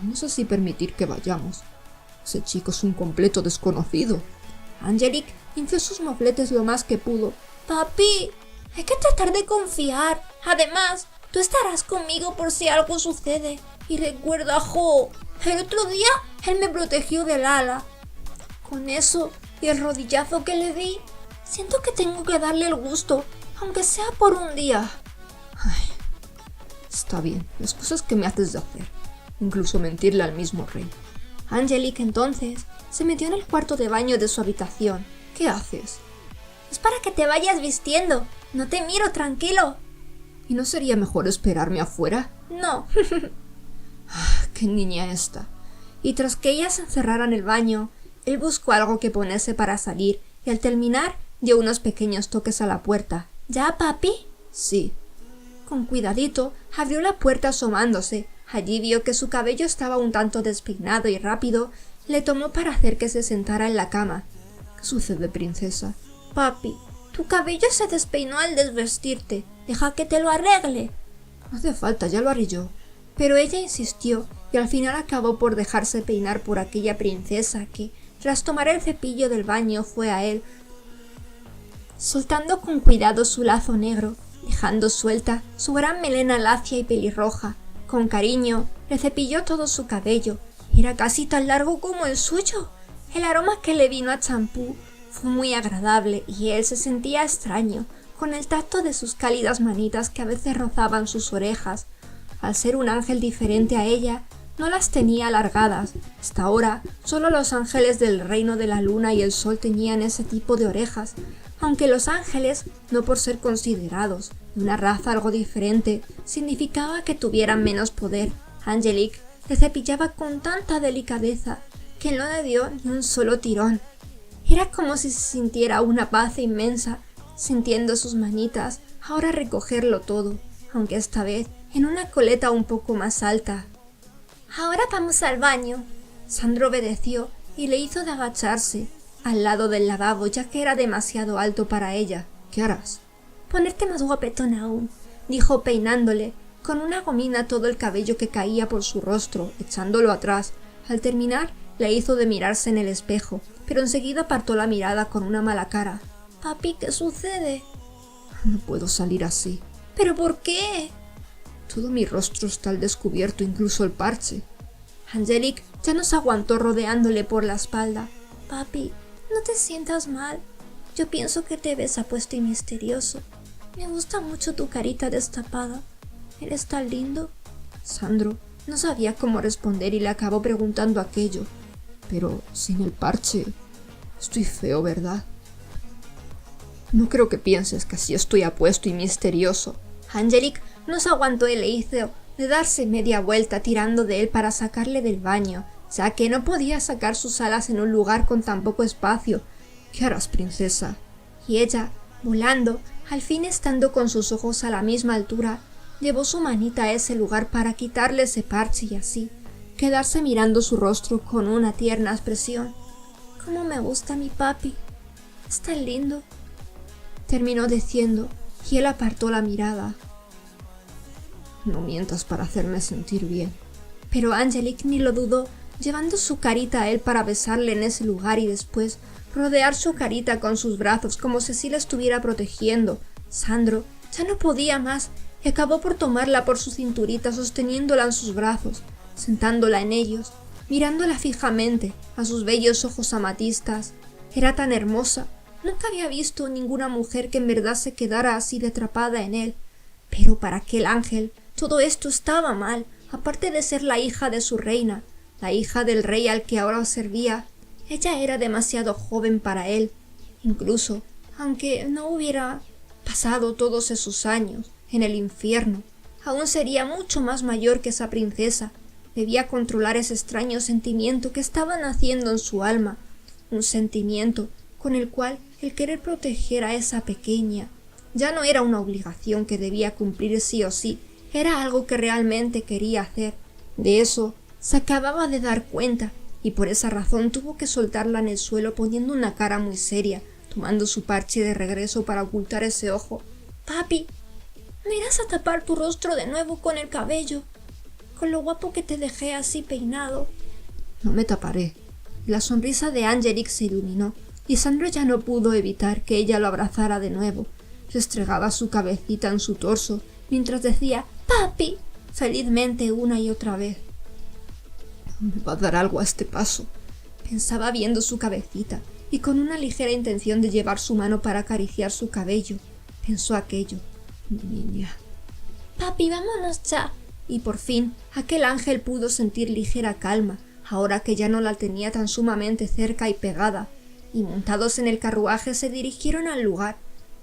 «No sé si permitir que vayamos. Ese chico es un completo desconocido». Angelique hinchó sus mofletes lo más que pudo. «Papi, hay que tratar de confiar. Además, tú estarás conmigo por si algo sucede. Y recuerda, Jo, el otro día él me protegió del ala. Con eso y el rodillazo que le di, siento que tengo que darle el gusto, aunque sea por un día». Está bien, las cosas que me haces de hacer, incluso mentirle al mismo rey. Angelique entonces se metió en el cuarto de baño de su habitación. ¿Qué haces? «Es para que te vayas vistiendo. No te miro, tranquilo». ¿Y no sería mejor esperarme afuera? «No». ¡Qué niña esta! Y tras que ella se encerrara en el baño, él buscó algo que ponerse para salir y al terminar dio unos pequeños toques a la puerta. «¿Ya, papi?» «Sí». Con cuidadito abrió la puerta asomándose. Allí vio que su cabello estaba un tanto despeinado y rápido le tomó para hacer que se sentara en la cama. «¿Qué sucede, princesa?» «Papi, tu cabello se despeinó al desvestirte. Deja que te lo arregle». «No hace falta, ya lo haré yo». Pero ella insistió y al final acabó por dejarse peinar por aquella princesa que, tras tomar el cepillo del baño, fue a él, soltando con cuidado su lazo negro, dejando suelta su gran melena lacia y pelirroja. Con cariño le cepilló todo su cabello. Era casi tan largo como el suyo. El aroma que le vino a champú fue muy agradable y él se sentía extraño con el tacto de sus cálidas manitas que a veces rozaban sus orejas. Al ser un ángel diferente a ella, no las tenía alargadas. Hasta ahora, solo los ángeles del reino de la luna y el sol tenían ese tipo de orejas, aunque los ángeles, no por ser considerados de una raza algo diferente, significaba que tuvieran menos poder. Angelique le cepillaba con tanta delicadeza que no le dio ni un solo tirón. Era como si se sintiera una paz inmensa, sintiendo sus manitas ahora recogerlo todo, aunque esta vez en una coleta un poco más alta.
Ahora vamos al baño.
Sandro obedeció y le hizo de agacharse al lado del lavabo, ya que era demasiado alto para ella. ¿Qué harás?
Ponerte más guapetón aún,
dijo peinándole con una gomina todo el cabello que caía por su rostro, echándolo atrás. Al terminar, le hizo de mirarse en el espejo, pero enseguida apartó la mirada con una mala cara.
Papi, ¿qué sucede?
No puedo salir así.
¿Pero por qué?
Todo mi rostro está al descubierto, incluso el parche. Angelique ya no se aguantó rodeándole por la espalda.
Papi, no te sientas mal. Yo pienso que te ves apuesto y misterioso. Me gusta mucho tu carita destapada. ¿Eres tan lindo?
Sandro no sabía cómo responder y le acabó preguntando aquello. Pero sin el parche, estoy feo, ¿verdad? No creo que pienses que así estoy apuesto y misterioso. Angelique no se aguantó y le hizo de darse media vuelta tirando de él para sacarle del baño, ya que no podía sacar sus alas en un lugar con tan poco espacio. ¿Qué harás, princesa? Y ella, volando, al fin estando con sus ojos a la misma altura, llevó su manita a ese lugar para quitarle ese parche y así quedarse mirando su rostro con una tierna expresión.
«¿Cómo me gusta mi papi? Es tan lindo»,
terminó diciendo, y él apartó la mirada. No mientas para hacerme sentir bien. Pero Angelique ni lo dudó, llevando su carita a él para besarle en ese lugar y después rodear su carita con sus brazos como si así la estuviera protegiendo. Sandro ya no podía más y acabó por tomarla por su cinturita sosteniéndola en sus brazos, sentándola en ellos, mirándola fijamente a sus bellos ojos amatistas. Era tan hermosa, nunca había visto ninguna mujer que en verdad se quedara así de atrapada en él. Pero para aquel ángel todo esto estaba mal, aparte de ser la hija de su reina, la hija del rey al que ahora servía. Ella era demasiado joven para él, incluso aunque no hubiera pasado todos esos años en el infierno, aún sería mucho más mayor que esa princesa. Debía controlar ese extraño sentimiento que estaba naciendo en su alma, un sentimiento con el cual el querer proteger a esa pequeña ya no era una obligación que debía cumplir sí o sí, era algo que realmente quería hacer. De eso se acababa de dar cuenta, y por esa razón tuvo que soltarla en el suelo poniendo una cara muy seria, tomando su parche de regreso para ocultar ese ojo.
«Papi, ¿me irás a tapar tu rostro de nuevo con el cabello? Con lo guapo que te dejé así peinado».
«No me taparé». La sonrisa de Angelique se iluminó, y Sandro ya no pudo evitar que ella lo abrazara de nuevo. Restregaba su cabecita en su torso, mientras decía «¡Papi!» felizmente una y otra vez. «¿Me va a dar algo a este paso?», pensaba viendo su cabecita, y con una ligera intención de llevar su mano para acariciar su cabello, pensó aquello. «Niña».
«Papi, vámonos ya».
Y por fin aquel ángel pudo sentir ligera calma, ahora que ya no la tenía tan sumamente cerca y pegada, y montados en el carruaje se dirigieron al lugar.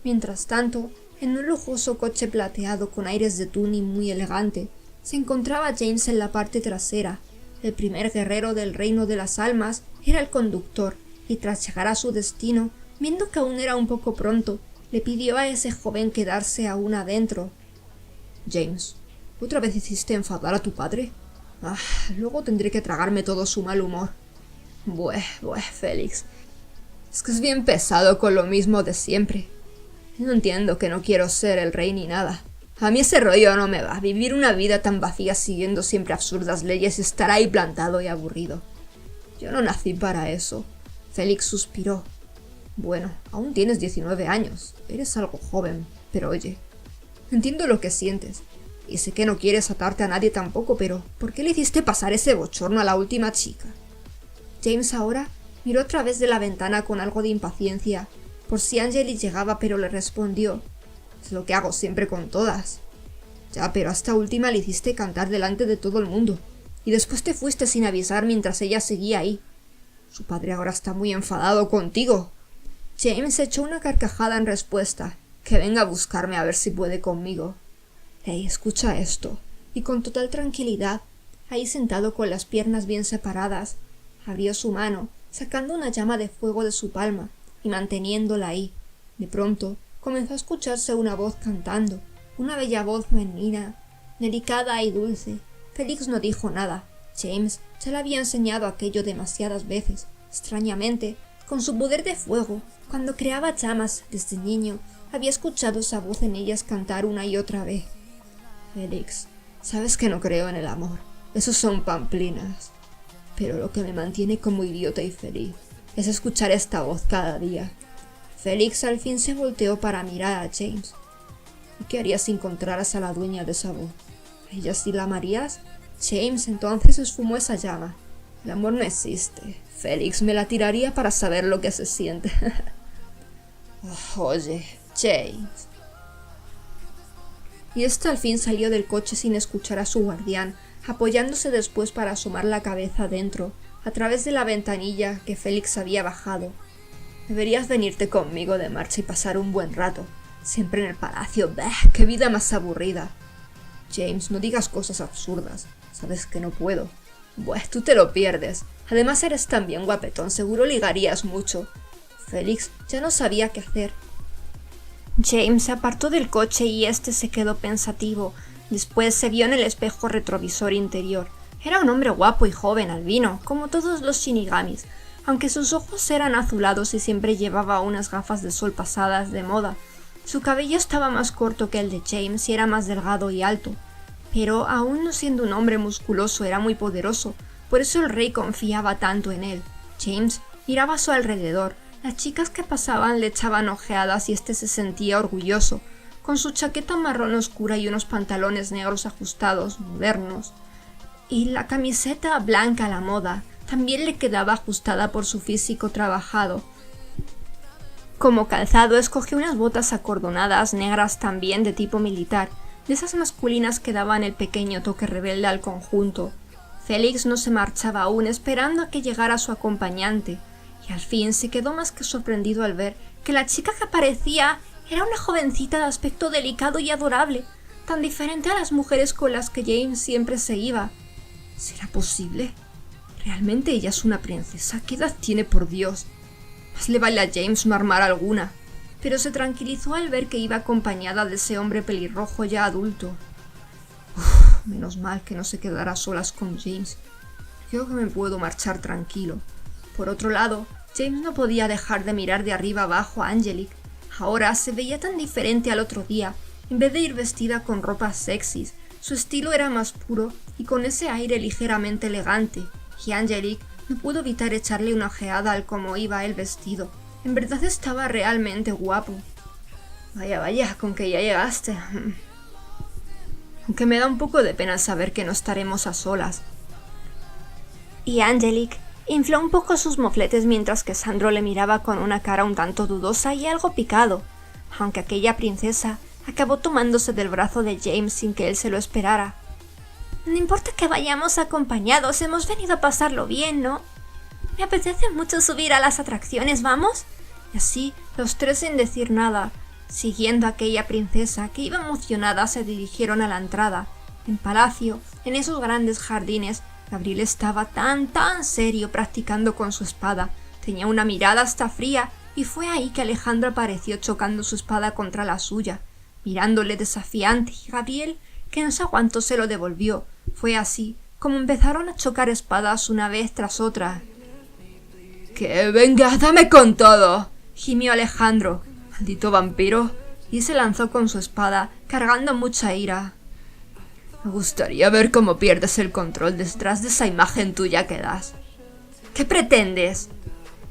Mientras tanto, en un lujoso coche plateado con aires de tuning muy elegante, se encontraba James en la parte trasera. El primer guerrero del reino de las almas era el conductor, y tras llegar a su destino, viendo que aún era un poco pronto, le pidió a ese joven quedarse aún adentro. «James, ¿otra vez hiciste enfadar a tu padre? Luego tendré que tragarme todo su mal humor». Bueh, Félix, es que es bien pesado con lo mismo de siempre. No entiendo que no quiero ser el rey ni nada. A mí ese rollo no me va. Vivir una vida tan vacía siguiendo siempre absurdas leyes y estar ahí plantado y aburrido. Yo no nací para eso. Félix suspiró. Bueno, aún tienes 19 años. Eres algo joven. Pero oye, entiendo lo que sientes. Y sé que no quieres atarte a nadie tampoco, pero ¿por qué le hiciste pasar ese bochorno a la última chica? James ahora miró a través de la ventana con algo de impaciencia, por si Angelique llegaba, pero le respondió: «Es lo que hago siempre con todas». Ya, pero a esta última le hiciste cantar delante de todo el mundo. Y después te fuiste sin avisar mientras ella seguía ahí. Su padre ahora está muy enfadado contigo. James echó una carcajada en respuesta. Que venga a buscarme a ver si puede conmigo. Hey, escucha esto. Y con total tranquilidad, ahí sentado con las piernas bien separadas, abrió su mano, sacando una llama de fuego de su palma y manteniéndola ahí. De pronto comenzó a escucharse una voz cantando, una bella voz femenina, delicada y dulce. Félix no dijo nada. James ya le había enseñado aquello demasiadas veces. Extrañamente, con su poder de fuego, cuando creaba llamas desde niño, había escuchado esa voz en ellas cantar una y otra vez. Félix, sabes que no creo en el amor. Esos son pamplinas. Pero lo que me mantiene como idiota y feliz es escuchar esta voz cada día. Félix al fin se volteó para mirar a James. ¿Y qué harías si encontraras a la dueña de esa voz? ¿A ella sí la amarías? James entonces esfumó esa llama. El amor no existe. Félix me la tiraría para saber lo que se siente. Oye, James. Y este al fin salió del coche sin escuchar a su guardián, apoyándose después para asomar la cabeza dentro, a través de la ventanilla que Félix había bajado. Deberías venirte conmigo de marcha y pasar un buen rato. Siempre en el palacio. ¡Bah! ¡Qué vida más aburrida! James, no digas cosas absurdas. Sabes que no puedo. Buah, tú te lo pierdes. Además eres tan bien guapetón, seguro ligarías mucho. Félix ya no sabía qué hacer.
James se apartó del coche y este se quedó pensativo. Después se vio en el espejo retrovisor interior. Era un hombre guapo y joven, albino, como todos los shinigamis, aunque sus ojos eran azulados y siempre llevaba unas gafas de sol pasadas de moda. Su cabello estaba más corto que el de James y era más delgado y alto. Pero, aún no siendo un hombre musculoso, era muy poderoso, por eso el rey confiaba tanto en él. James miraba a su alrededor. Las chicas que pasaban le echaban ojeadas y este se sentía orgulloso, con su chaqueta marrón oscura y unos pantalones negros ajustados, modernos. Y la camiseta blanca a la moda también le quedaba ajustada por su físico trabajado. Como calzado escogió unas botas acordonadas negras también de tipo militar, de esas masculinas que daban el pequeño toque rebelde al conjunto. Félix no se marchaba aún, esperando a que llegara su acompañante, y al fin se quedó más que sorprendido al ver que la chica que aparecía era una jovencita de aspecto delicado y adorable, tan diferente a las mujeres con las que James siempre se iba. ¿Será posible? ¿Realmente ella es una princesa? ¿Qué edad tiene, por Dios? Más le vale a James no armar alguna, pero se tranquilizó al ver que iba acompañada de ese hombre pelirrojo ya adulto. Menos mal que no se quedará a solas con James. Creo que me puedo marchar tranquilo. Por otro lado, James no podía dejar de mirar de arriba abajo a Angelique. Ahora se veía tan diferente al otro día. En vez de ir vestida con ropas sexys, su estilo era más puro y con ese aire ligeramente elegante. Y Angelique no pudo evitar echarle una ojeada al cómo iba el vestido. En verdad estaba realmente guapo. Vaya, vaya, con que ya llegaste. Aunque me da un poco de pena saber que no estaremos a solas. Y Angelique infló un poco sus mofletes mientras que Sandro le miraba con una cara un tanto dudosa y algo picado, aunque aquella princesa acabó tomándose del brazo de James sin que él se lo esperara. No importa que vayamos acompañados, hemos venido a pasarlo bien, ¿no? Me apetece mucho subir a las atracciones, ¿vamos? Y así, los tres sin decir nada, siguiendo a aquella princesa que iba emocionada, se dirigieron a la entrada. En palacio, en esos grandes jardines, Gabriel estaba tan serio practicando con su espada. Tenía una mirada hasta fría y fue ahí que Alejandro apareció chocando su espada contra la suya, mirándole desafiante, y Gabriel, que no se aguantó, se lo devolvió. Fue así como empezaron a chocar espadas una vez tras otra. —¡Que venga, dame con todo! —gimió Alejandro. —¡Maldito vampiro! Y se lanzó con su espada, cargando mucha ira. Me gustaría ver cómo pierdes el control detrás de esa imagen tuya que das. ¿Qué pretendes?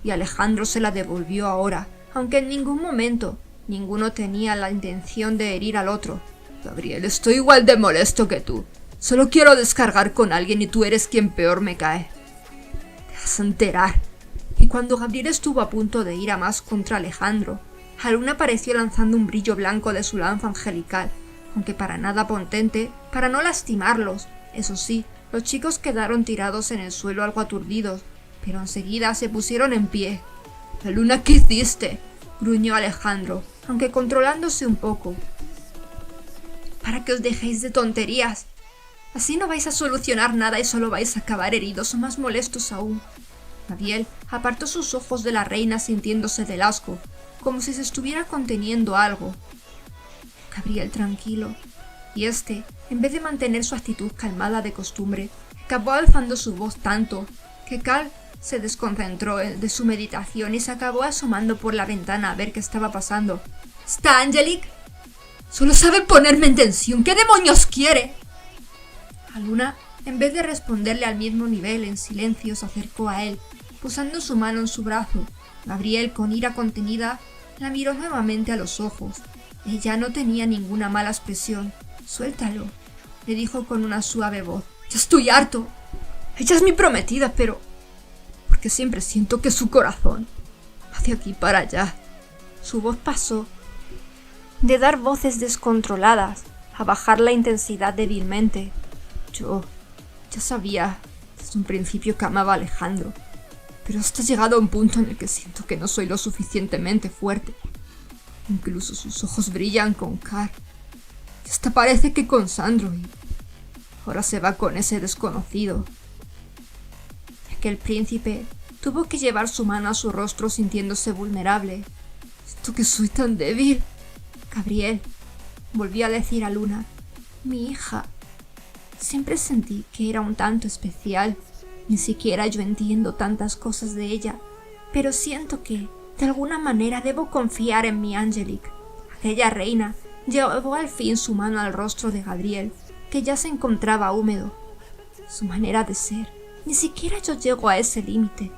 Y Alejandro se la devolvió ahora, aunque en ningún momento ninguno tenía la intención de herir al otro. Gabriel, estoy igual de molesto que tú. Solo quiero descargar con alguien y tú eres quien peor me cae. Te vas a enterar. Y cuando Gabriel estuvo a punto de ir a más contra Alejandro, Harun apareció lanzando un brillo blanco de su lanza angelical.
aunque para nada potente, para no lastimarlos. Eso sí, los chicos quedaron tirados en el suelo algo aturdidos, pero enseguida se pusieron en pie. —Aluna, ¿qué hiciste? —gruñó Alejandro, aunque controlándose un poco. —Para que os dejéis de tonterías. Así no vais a solucionar nada y solo vais a acabar heridos o más molestos aún. Gabriel apartó sus ojos de la reina sintiéndose del asco, como si se estuviera conteniendo algo. Gabriel, tranquilo. Y en vez de mantener su actitud calmada de costumbre, acabó alzando su voz tanto que Cal se desconcentró de su meditación y se acabó asomando por la ventana a ver qué estaba pasando. —¿Está Angelique? Solo sabe ponerme en tensión. ¿Qué demonios quiere? Aluna, en vez de responderle al mismo nivel, en silencio se acercó a él, posando su mano en su brazo. Gabriel, con ira contenida, la miró nuevamente a los ojos. Ella no tenía ninguna mala expresión. —Suéltalo —le dijo con una suave voz—. Ya estoy harto. Ella es mi prometida, pero... porque siempre siento que su corazón va de aquí para allá. Su voz pasó de dar voces descontroladas a bajar la intensidad débilmente. Yo ya sabía desde un principio que amaba a Alejandro, pero hasta llegado a un punto en el que siento que no soy lo suficientemente fuerte. Incluso sus ojos brillan con Car. Y hasta parece que con Sandro, y ahora se va con ese desconocido. Aquel príncipe tuvo que llevar su mano a su rostro sintiéndose vulnerable. —¿Esto que soy tan débil? —Gabriel —volvió a decir a Luna—, mi hija. Siempre sentí que era un tanto especial. Ni siquiera yo entiendo tantas cosas de ella, pero siento que, de alguna manera, debo confiar en mi Angelique. Aquella reina llevó al fin su mano al rostro de Gabriel, que ya se encontraba húmedo. Su manera de ser. Ni siquiera yo llego a ese límite.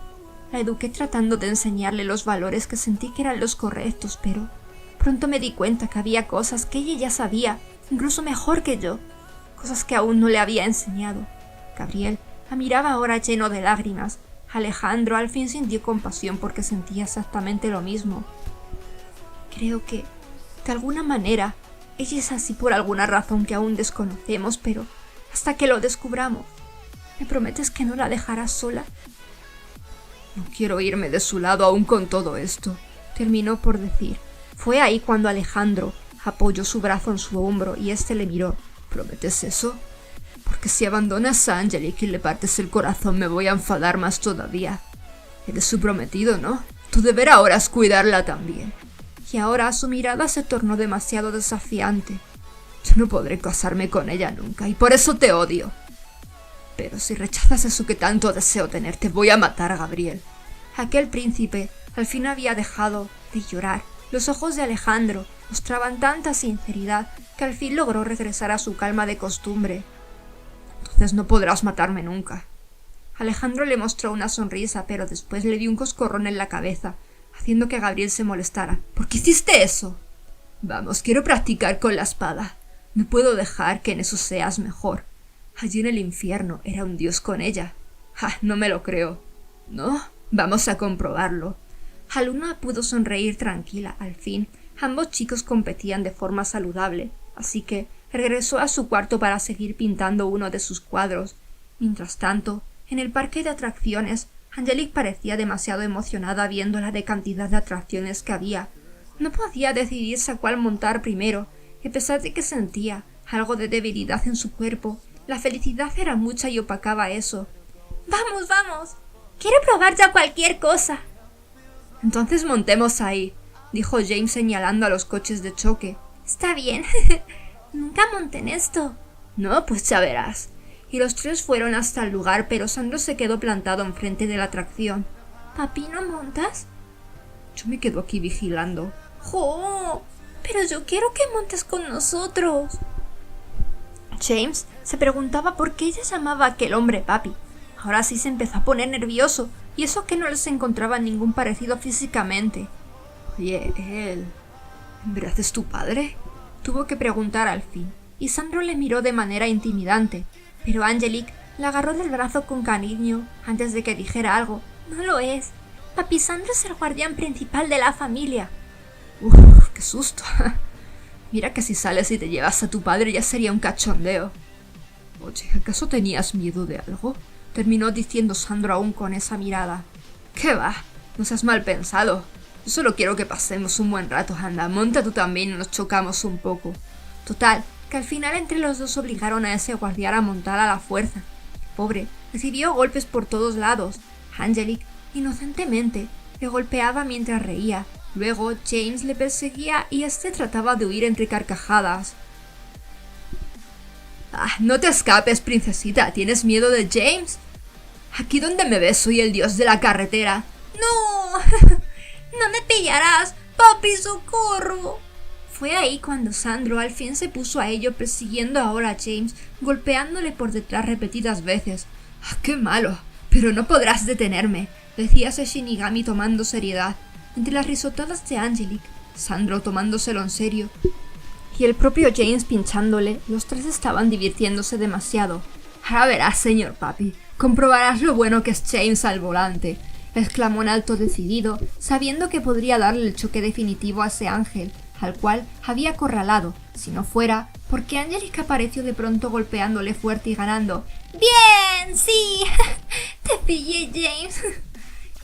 La eduqué tratando de enseñarle los valores que sentí que eran los correctos, pero pronto me di cuenta que había cosas que ella ya sabía, incluso mejor que yo, cosas que aún no le había enseñado. Gabriel la miraba ahora lleno de lágrimas. Alejandro al fin sintió compasión porque sentía exactamente lo mismo. Creo que, de alguna manera, ella es así por alguna razón que aún desconocemos, pero hasta que lo descubramos, ¿me prometes que no la dejarás sola? No quiero irme de su lado aún con todo esto, terminó por decir. Fue ahí cuando Alejandro apoyó su brazo en su hombro y le miró. ¿Prometes eso? Porque si abandonas a Angelique y le partes el corazón me voy a enfadar más todavía. Eres su prometido, ¿no? Tu deber ahora es cuidarla también. Y ahora su mirada se tornó demasiado desafiante. Yo no podré casarme con ella nunca y por eso te odio. Pero si rechazas eso que tanto deseo tener, te voy a matar, Gabriel. Aquel príncipe al fin había dejado de llorar. Los ojos de Alejandro mostraban tanta sinceridad que al fin logró regresar a su calma de costumbre. Entonces no podrás matarme nunca. Alejandro le mostró una sonrisa, pero después le dio un coscorrón en la cabeza, haciendo que Gabriel se molestara. ¿Por qué hiciste eso? Vamos, quiero practicar con la espada. No puedo dejar que en eso seas mejor. Allí en el infierno era un dios con ella. No me lo creo. ¿No? Vamos a comprobarlo. Aluna pudo sonreír tranquila. Al fin, ambos chicos competían de forma saludable, así que regresó a su cuarto para seguir pintando uno de sus cuadros. Mientras tanto, en el parque de atracciones, Angelique parecía demasiado emocionada viendo la de cantidad de atracciones que había. No podía decidirse a cuál montar primero, y a pesar de que sentía algo de debilidad en su cuerpo, la felicidad era mucha y opacaba eso.
¡Vamos, vamos! ¡Quiero probar ya cualquier cosa!
Entonces montemos ahí, dijo James señalando a los coches de choque.
Está bien. Nunca monté en esto.
No, pues ya verás. Y los tres fueron hasta el lugar, pero Sandro se quedó plantado enfrente de la atracción.
¿Papi, no montas?
Yo me quedo aquí vigilando.
¡Jo! Pero yo quiero que montes con nosotros.
James se preguntaba por qué ella llamaba a aquel hombre papi. Ahora sí se empezó a poner nervioso, y eso que no les encontraba ningún parecido físicamente. Oye, ¿él en verdad es tu padre? Tuvo que preguntar al fin, y Sandro le miró de manera intimidante, pero Angelique la agarró del brazo con cariño antes de que dijera algo.
No lo es. Papi Sandro es el guardián principal de la familia.
¡Uf, qué susto! Mira que si sales y te llevas a tu padre ya sería un cachondeo. Oye, ¿acaso tenías miedo de algo? Terminó diciendo Sandro aún con esa mirada. ¿Qué va? No seas mal pensado. Yo solo quiero que pasemos un buen rato. Anda, monta tú también y nos chocamos un poco. Total, que al final entre los dos obligaron a ese guardián a montar a la fuerza. Pobre, recibió golpes por todos lados. Angelique, inocentemente, le golpeaba mientras reía. Luego James le perseguía y este trataba de huir entre carcajadas. No te escapes, princesita. ¿Tienes miedo de James? Aquí donde me ves soy el dios de la carretera.
¡No! ¡No me pillarás! ¡Papi, socorro!
Fue ahí cuando Sandro al fin se puso a ello, persiguiendo ahora a James, golpeándole por detrás repetidas veces. ¡Qué malo! Pero no podrás detenerme, decía ese Shinigami tomando seriedad. Entre las risotadas de Angelique, Sandro tomándoselo en serio, y el propio James pinchándole, los tres estaban divirtiéndose demasiado. Ahora verás, señor papi, comprobarás lo bueno que es James al volante, exclamó en alto decidido, sabiendo que podría darle el choque definitivo a ese ángel, al cual había acorralado, si no fuera porque Angelique apareció de pronto golpeándole fuerte y ganando.
¡Bien! ¡Sí! ¡Te pillé, James!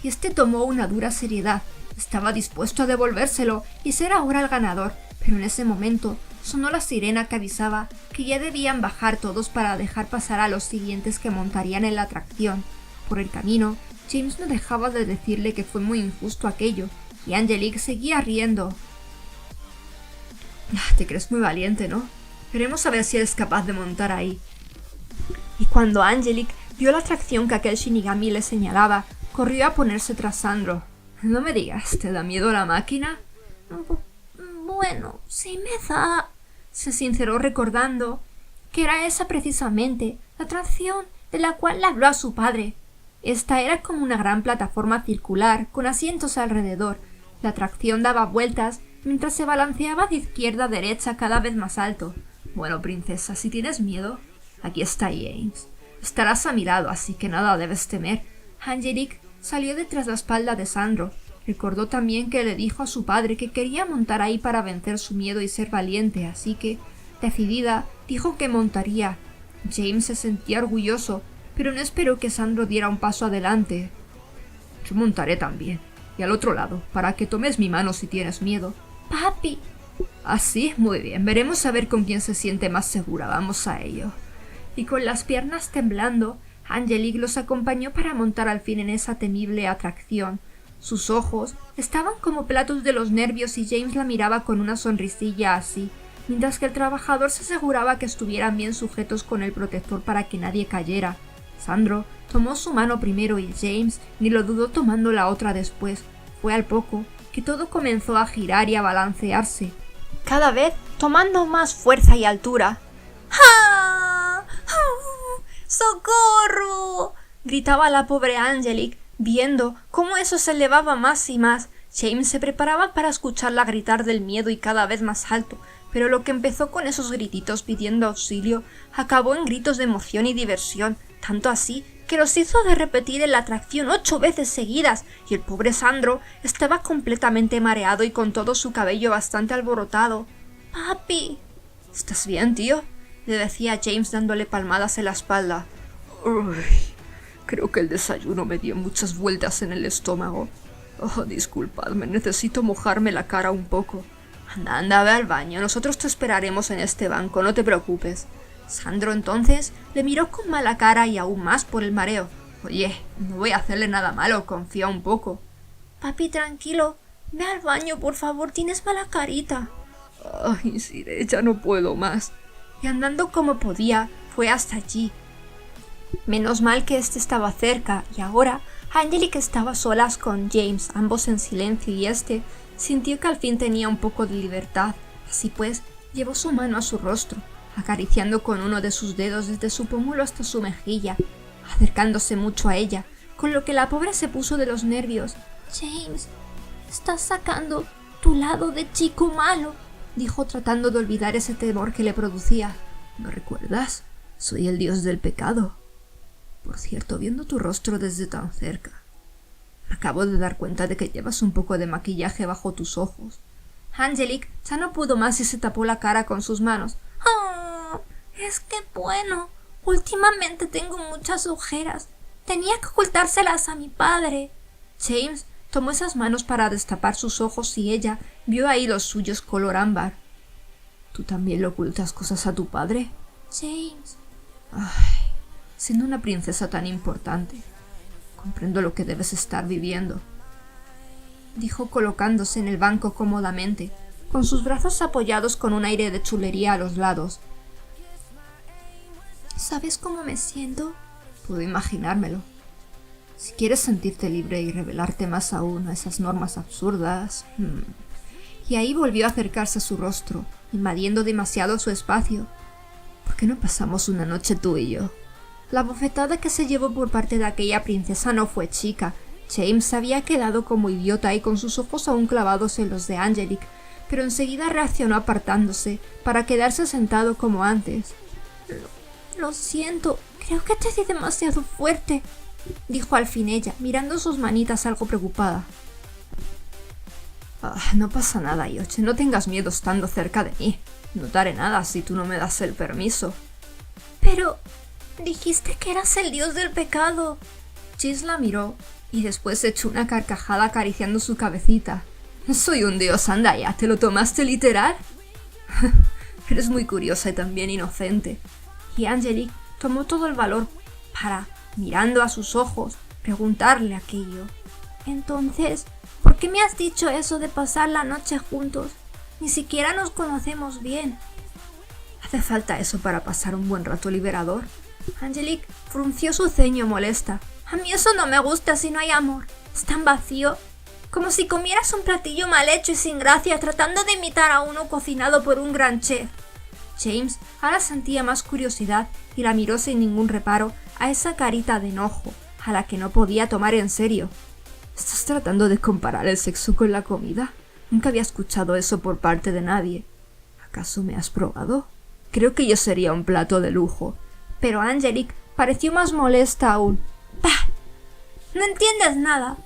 Y este tomó una dura seriedad. Estaba dispuesto a devolvérselo y ser ahora el ganador, pero en ese momento sonó la sirena que avisaba que ya debían bajar todos para dejar pasar a los siguientes que montarían en la atracción. Por el camino, James no dejaba de decirle que fue muy injusto aquello, y Angelique seguía riendo. Te crees muy valiente, ¿no? Veremos a ver si eres capaz de montar ahí. Y cuando Angelique vio la atracción que aquel Shinigami le señalaba, corrió a ponerse tras Sandro. No me digas, ¿te da miedo la máquina?
Bueno, sí me da...
Se sinceró recordando que era esa precisamente la atracción de la cual le habló a su padre. Esta era como una gran plataforma circular con asientos alrededor. La atracción daba vueltas mientras se balanceaba de izquierda a derecha cada vez más alto. Bueno, princesa, si tienes miedo, aquí está James. Estarás a mi lado, así que nada debes temer. Angelique salió detrás de la espalda de Sandro. Recordó también que le dijo a su padre que quería montar ahí para vencer su miedo y ser valiente, así que, decidida, dijo que montaría. James se sentía orgulloso, pero no esperó que Sandro diera un paso adelante. Yo montaré también, y al otro lado, para que tomes mi mano si tienes miedo.
¡Papi!
Así, muy bien, veremos a ver con quién se siente más segura, vamos a ello. Y con las piernas temblando, Angelique los acompañó para montar al fin en esa temible atracción. Sus ojos estaban como platos de los nervios y James la miraba con una sonrisilla así, mientras que el trabajador se aseguraba que estuvieran bien sujetos con el protector para que nadie cayera. Sandro tomó su mano primero y James ni lo dudó tomando la otra después. Fue al poco que todo comenzó a girar y a balancearse,
cada vez tomando más fuerza y altura. ¡Ah! ¡Ah! ¡Socorro! Gritaba la pobre Angelique, viendo cómo eso se elevaba más y más. James se preparaba para escucharla gritar del miedo y cada vez más alto, pero lo que empezó con esos grititos pidiendo auxilio acabó en gritos de emoción y diversión, tanto así que los hizo de repetir en la atracción 8 veces seguidas, y el pobre Sandro estaba completamente mareado y con todo su cabello bastante alborotado. «Papi». «¿Estás bien, tío?», le decía James dándole palmadas en la espalda.
Uy, creo que el desayuno me dio muchas vueltas en el estómago. Oh, disculpadme, necesito mojarme la cara un poco.
Anda, anda, ve al baño, nosotros te esperaremos en este banco, no te preocupes. Sandro entonces le miró con mala cara y aún más por el mareo. Oye, no voy a hacerle nada malo, confía un poco.
Papi, tranquilo, ve al baño, por favor, tienes mala carita.
Ay, Sire, ya no puedo más.
Y andando como podía, fue hasta allí. Menos mal que éste estaba cerca, y ahora Angelique estaba solas con James, ambos en silencio, y éste sintió que al fin tenía un poco de libertad. Así pues, llevó su mano a su rostro, acariciando con uno de sus dedos desde su pómulo hasta su mejilla, acercándose mucho a ella, con lo que la pobre se puso de los nervios.
«James, estás sacando tu lado de chico malo»,
dijo tratando de olvidar ese temor que le producía.
¿No recuerdas? Soy el dios del pecado. Por cierto, viendo tu rostro desde tan cerca,
me acabo de dar cuenta de que llevas un poco de maquillaje bajo tus ojos. Angelique ya no pudo más y se tapó la cara con sus manos.
Oh, es que bueno, últimamente tengo muchas ojeras. Tenía que ocultárselas a mi padre.
James tomó esas manos para destapar sus ojos y ella vio ahí los suyos color ámbar. ¿Tú también le ocultas cosas a tu padre?
James.
Ay, siendo una princesa tan importante, comprendo lo que debes estar viviendo, dijo colocándose en el banco cómodamente, con sus brazos apoyados con un aire de chulería a los lados.
¿Sabes cómo me siento?
Puedo imaginármelo. Si quieres sentirte libre y revelarte más aún a esas normas absurdas... Y ahí volvió a acercarse a su rostro, invadiendo demasiado su espacio. ¿Por qué no pasamos una noche tú y yo? La bofetada que se llevó por parte de aquella princesa no fue chica. James había quedado como idiota y con sus ojos aún clavados en los de Angelique, pero enseguida reaccionó apartándose para quedarse sentado como antes.
Lo siento, creo que te di demasiado fuerte,
dijo al fin ella, mirando sus manitas algo preocupada. No pasa nada, Yoche, no tengas miedo estando cerca de mí. No te haré nada si tú no me das el permiso.
Pero dijiste que eras el dios del pecado.
Chis la miró y después echó una carcajada acariciando su cabecita. No soy un dios, anda ya, ¿te lo tomaste literal? Eres muy curiosa y también inocente. Y Angelique tomó todo el valor para, mirando a sus ojos, preguntarle aquello.
Entonces, ¿por qué me has dicho eso de pasar la noche juntos? Ni siquiera nos conocemos bien.
¿Hace falta eso para pasar un buen rato liberador? Angelique frunció su ceño molesta.
A mí eso no me gusta si no hay amor. Es tan vacío. Como si comieras un platillo mal hecho y sin gracia tratando de imitar a uno cocinado por un gran chef.
James ahora sentía más curiosidad y la miró sin ningún reparo a esa carita de enojo, a la que no podía tomar en serio. ¿Estás tratando de comparar el sexo con la comida? Nunca había escuchado eso por parte de nadie. ¿Acaso me has probado? Creo que yo sería un plato de lujo. Pero Angelique pareció más molesta aún.
¡Bah! No entiendes nada.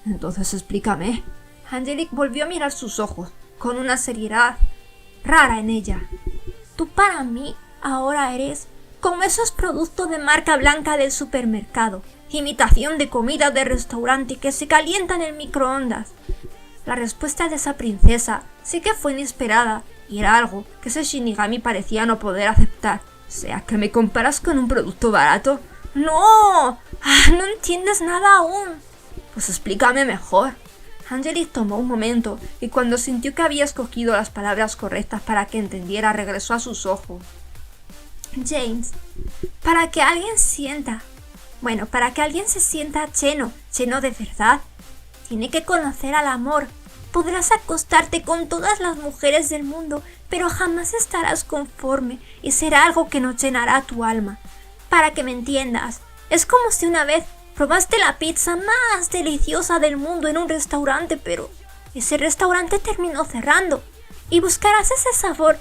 Entonces explícame. Angelique volvió a mirar sus ojos, con una seriedad rara en ella.
Tú para mí ahora eres como esos productos de marca blanca del supermercado. Imitación de comida de restaurante que se calienta en el microondas. La respuesta de esa princesa sí que fue inesperada y era algo que ese Shinigami parecía no poder aceptar. O sea, ¿que me comparas con un producto barato? ¡No! No entiendes nada aún.
Pues explícame mejor. Angelique tomó un momento y cuando sintió que había escogido las palabras correctas para que entendiera, regresó a sus ojos.
James, para que alguien se sienta lleno de verdad, tiene que conocer al amor. Podrás acostarte con todas las mujeres del mundo, pero jamás estarás conforme y será algo que no llenará tu alma. Para que me entiendas, es como si una vez probaste la pizza más deliciosa del mundo en un restaurante, pero ese restaurante terminó cerrando y buscarás ese sabor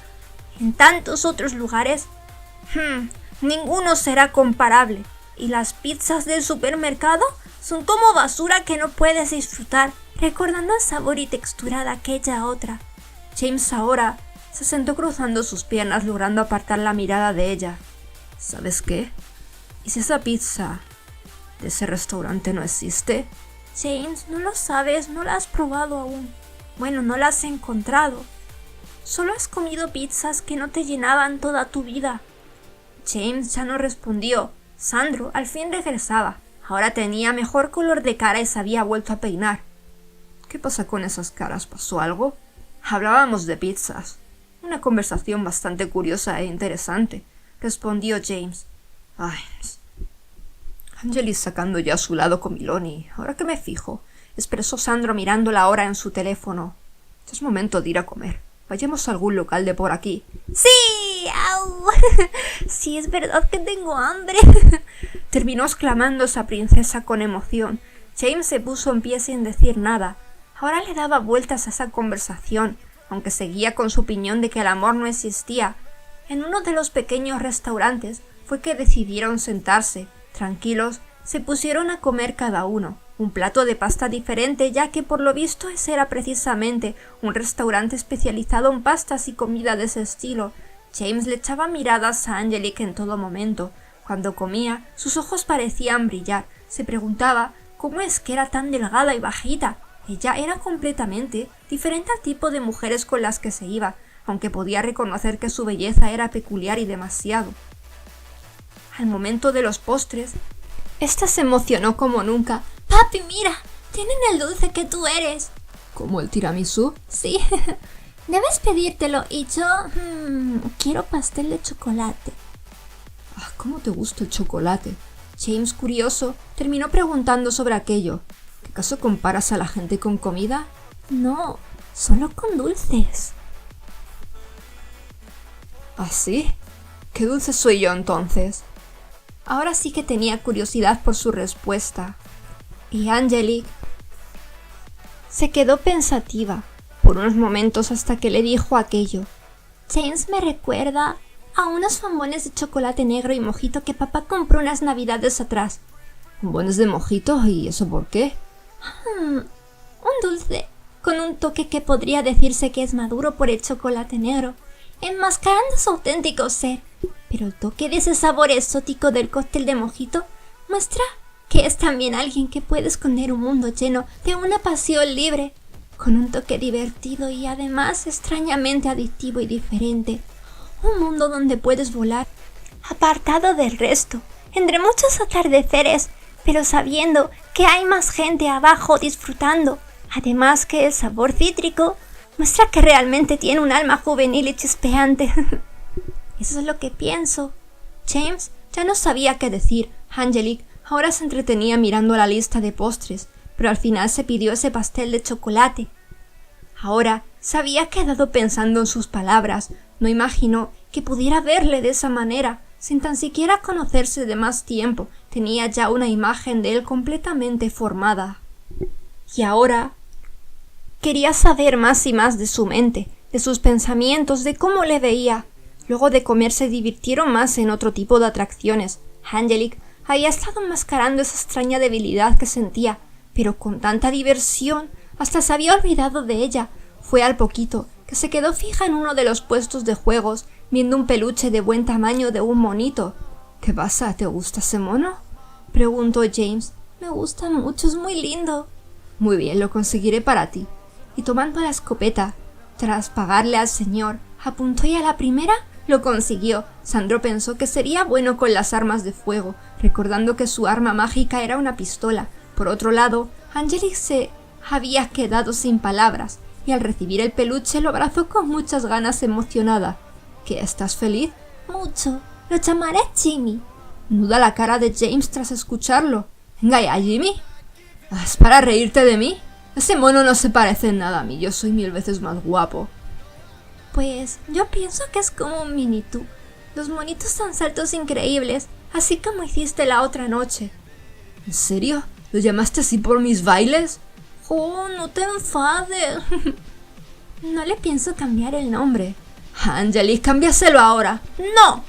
en tantos otros lugares. Ninguno será comparable y las pizzas del supermercado son como basura que no puedes disfrutar, recordando el sabor y textura de aquella otra.
James ahora se sentó cruzando sus piernas, logrando apartar la mirada de ella. ¿Sabes qué? ¿Y si esa pizza de ese restaurante no existe?
James, no lo sabes, no la has probado aún. Bueno, no la has encontrado. Solo has comido pizzas que no te llenaban toda tu vida.
James ya no respondió. Sandro al fin regresaba. Ahora tenía mejor color de cara y se había vuelto a peinar. ¿Qué pasa con esas caras? ¿Pasó algo? Hablábamos de pizzas. Una conversación bastante curiosa e interesante, respondió James. Ay, Angelique sacando ya su lado comilón y ahora que me fijo, expresó Sandro mirando la hora en su teléfono. Es momento de ir a comer. Vayamos a algún local de por aquí.
¡Sí! ¡Au! Sí, es verdad que tengo hambre.
Terminó exclamando esa princesa con emoción. James se puso en pie sin decir nada. Ahora le daba vueltas a esa conversación, aunque seguía con su opinión de que el amor no existía. En uno de los pequeños restaurantes fue que decidieron sentarse, tranquilos, se pusieron a comer cada uno un plato de pasta diferente, ya que por lo visto ese era precisamente un restaurante especializado en pastas y comida de ese estilo. James le echaba miradas a Angelique en todo momento. Cuando comía, sus ojos parecían brillar. Se preguntaba cómo es que era tan delgada y bajita. Ella era completamente diferente al tipo de mujeres con las que se iba, aunque podía reconocer que su belleza era peculiar y demasiado. Al momento de los postres, esta se emocionó como nunca.
Papi, mira, tienen el dulce que tú eres.
¿Como el tiramisú?
Sí, debes pedírtelo y yo quiero pastel de chocolate.
Ah, ¿cómo te gusta el chocolate?
James, curioso, terminó preguntando sobre aquello. ¿Qué acaso comparas a la gente con comida?
No, solo con dulces.
¿Ah, sí? ¿Qué dulce soy yo entonces? Ahora sí que tenía curiosidad por su respuesta. Y Angelique se quedó pensativa por unos momentos hasta que le dijo aquello.
James me recuerda a unos bombones de chocolate negro y mojito que papá compró unas navidades atrás.
¿Bombones de mojito? ¿Y eso por qué?
Un dulce con un toque que podría decirse que es maduro por el chocolate negro, enmascarando su auténtico ser. Pero el toque de ese sabor exótico del cóctel de mojito muestra que es también alguien que puede esconder un mundo lleno de una pasión libre, con un toque divertido y además extrañamente adictivo y diferente. Un mundo donde puedes volar, apartado del resto, entre muchos atardeceres, pero sabiendo que hay más gente abajo disfrutando. Además que el sabor cítrico muestra que realmente tiene un alma juvenil y chispeante. Eso es lo que pienso.
James ya no sabía qué decir. Angelique ahora se entretenía mirando la lista de postres, pero al final se pidió ese pastel de chocolate. Ahora se había quedado pensando en sus palabras. No imaginó que pudiera verle de esa manera, sin tan siquiera conocerse de más tiempo. Tenía ya una imagen de él completamente formada. Y ahora quería saber más y más de su mente, de sus pensamientos, de cómo le veía. Luego de comer se divirtieron más en otro tipo de atracciones. Angelique había estado enmascarando esa extraña debilidad que sentía, pero con tanta diversión hasta se había olvidado de ella. Fue al poquito que se quedó fija en uno de los puestos de juegos, viendo un peluche de buen tamaño de un monito.
¿Qué pasa? ¿Te gusta ese mono?
Preguntó James.
Me gusta mucho, es muy lindo.
Muy bien, lo conseguiré para ti. Y tomando la escopeta, tras pagarle al señor, apuntó y a la primera lo consiguió. Sandro pensó que sería bueno con las armas de fuego, recordando que su arma mágica era una pistola. Por otro lado, Angelique se había quedado sin palabras, y al recibir el peluche lo abrazó con muchas ganas, emocionada. ¿Qué, estás feliz?
Mucho. Lo llamaré Jimmy.
Nuda la cara de James tras escucharlo. Venga ya, Jimmy. ¿Es para reírte de mí? Ese mono no se parece en nada a mí, yo soy 1000 veces más guapo.
Pues yo pienso que es como un mini tú. Los monitos dan saltos increíbles, así como hiciste la otra noche.
¿En serio? ¿Lo llamaste así por mis bailes?
Oh, no te enfades. No le pienso cambiar el nombre.
Angelique, cámbiaselo ahora. ¡No!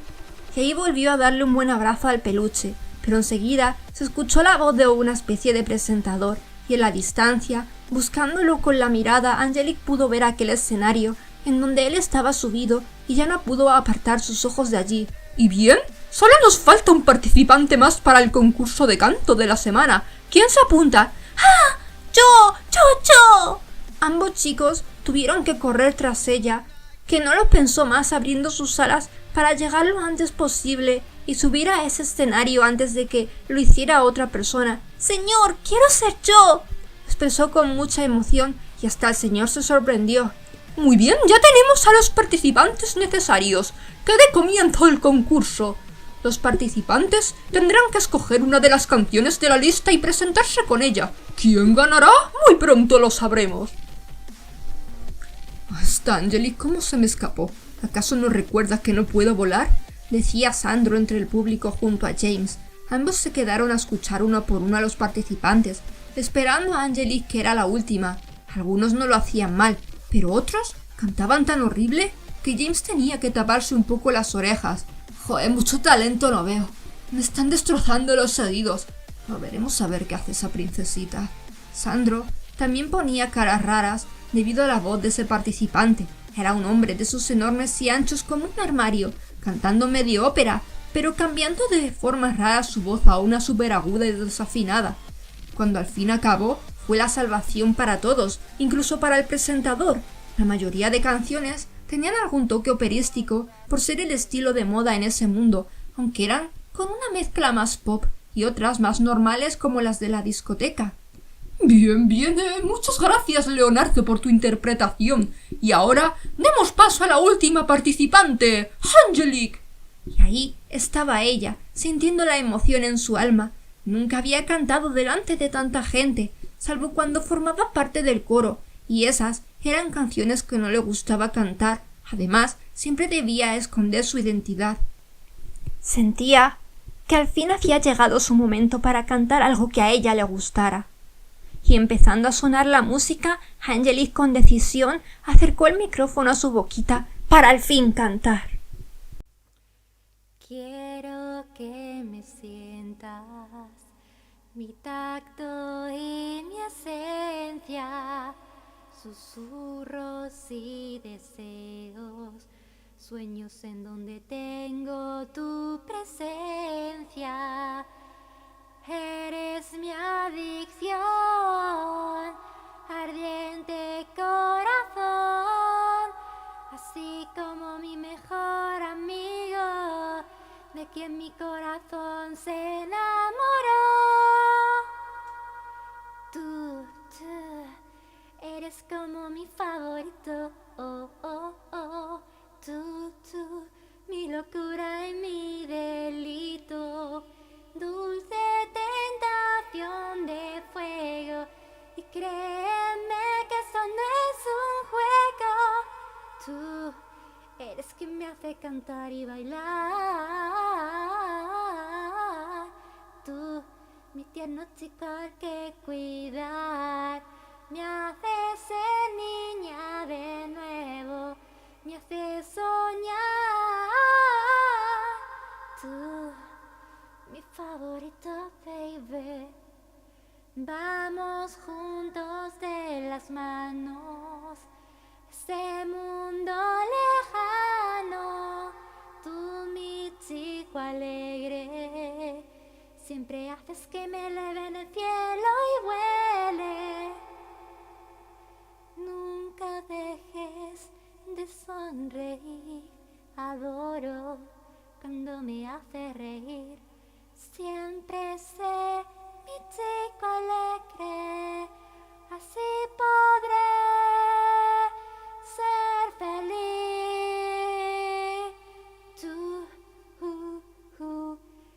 Y ahí volvió a darle un buen abrazo al peluche, pero enseguida se escuchó la voz de una especie de presentador, y en la distancia, buscándolo con la mirada, Angelique pudo ver aquel escenario en donde él estaba subido y ya no pudo apartar sus ojos de allí.
¿Y bien? Solo nos falta un participante más para el concurso de canto de la semana. ¿Quién se apunta?
¡Ah! ¡Yo!
Ambos chicos tuvieron que correr tras ella, que no lo pensó más, abriendo sus alas para llegar lo antes posible y subir a ese escenario antes de que lo hiciera otra persona.
¡Señor, quiero ser yo!,
expresó con mucha emoción, y hasta el señor se sorprendió.
Muy bien, ya tenemos a los participantes necesarios. Que dé comienzo el concurso. Los participantes tendrán que escoger una de las canciones de la lista y presentarse con ella. ¿Quién ganará? Muy pronto lo sabremos. Hasta Angelique, ¿cómo se me escapó? ¿Acaso no recuerda que no puedo volar?
Decía Sandro entre el público junto a James. Ambos se quedaron a escuchar uno por uno a los participantes, esperando a Angelique, que era la última. Algunos no lo hacían mal, pero otros cantaban tan horrible que James tenía que taparse un poco las orejas.
Joder, mucho talento no veo. Me están destrozando los oídos.
Veremos a ver qué hace esa princesita. Sandro también ponía caras raras debido a la voz de ese participante. Era un hombre de esos enormes y anchos como un armario, cantando medio ópera, pero cambiando de forma rara su voz a una súper aguda y desafinada. Cuando al fin acabó, fue la salvación para todos, incluso para el presentador. La mayoría de canciones tenían algún toque operístico por ser el estilo de moda en ese mundo, aunque eran con una mezcla más pop y otras más normales como las de la discoteca.
Bien, muchas gracias, Leonardo, por tu interpretación. Y ahora demos paso a la última participante, Angelique.
Y ahí estaba ella, sintiendo la emoción en su alma. Nunca había cantado delante de tanta gente, salvo cuando formaba parte del coro, y esas eran canciones que no le gustaba cantar. Además, siempre debía esconder su identidad.
Sentía que al fin había llegado su momento para cantar algo que a ella le gustara. Y empezando a sonar la música, Angelique con decisión acercó el micrófono a su boquita para al fin cantar.
Quiero que me sientas, mi tacto y mi esencia, susurros y deseos, sueños en donde tengo tu presencia. Eres mi adicción, ardiente corazón, así como mi mejor amigo, de quien mi corazón se enamoró. Tú eres como mi favorito, tú, mi locura y mi delito. Dulce tentación de fuego, y créeme que eso no es un juego. Tú eres quien me hace cantar y bailar. Tú, mi tierno chico al que cuidar, me hace ser niña de nuevo, me hace soñar. Tú, mi favorito, baby. Vamos juntos de las manos, ese mundo lejano. Tú, mi chico alegre, siempre haces que me eleve en el cielo y vuele. Nunca dejes de sonreír, adoro cuando me hace reír. Siempre sé mi chico alegre, así podré ser feliz. Tú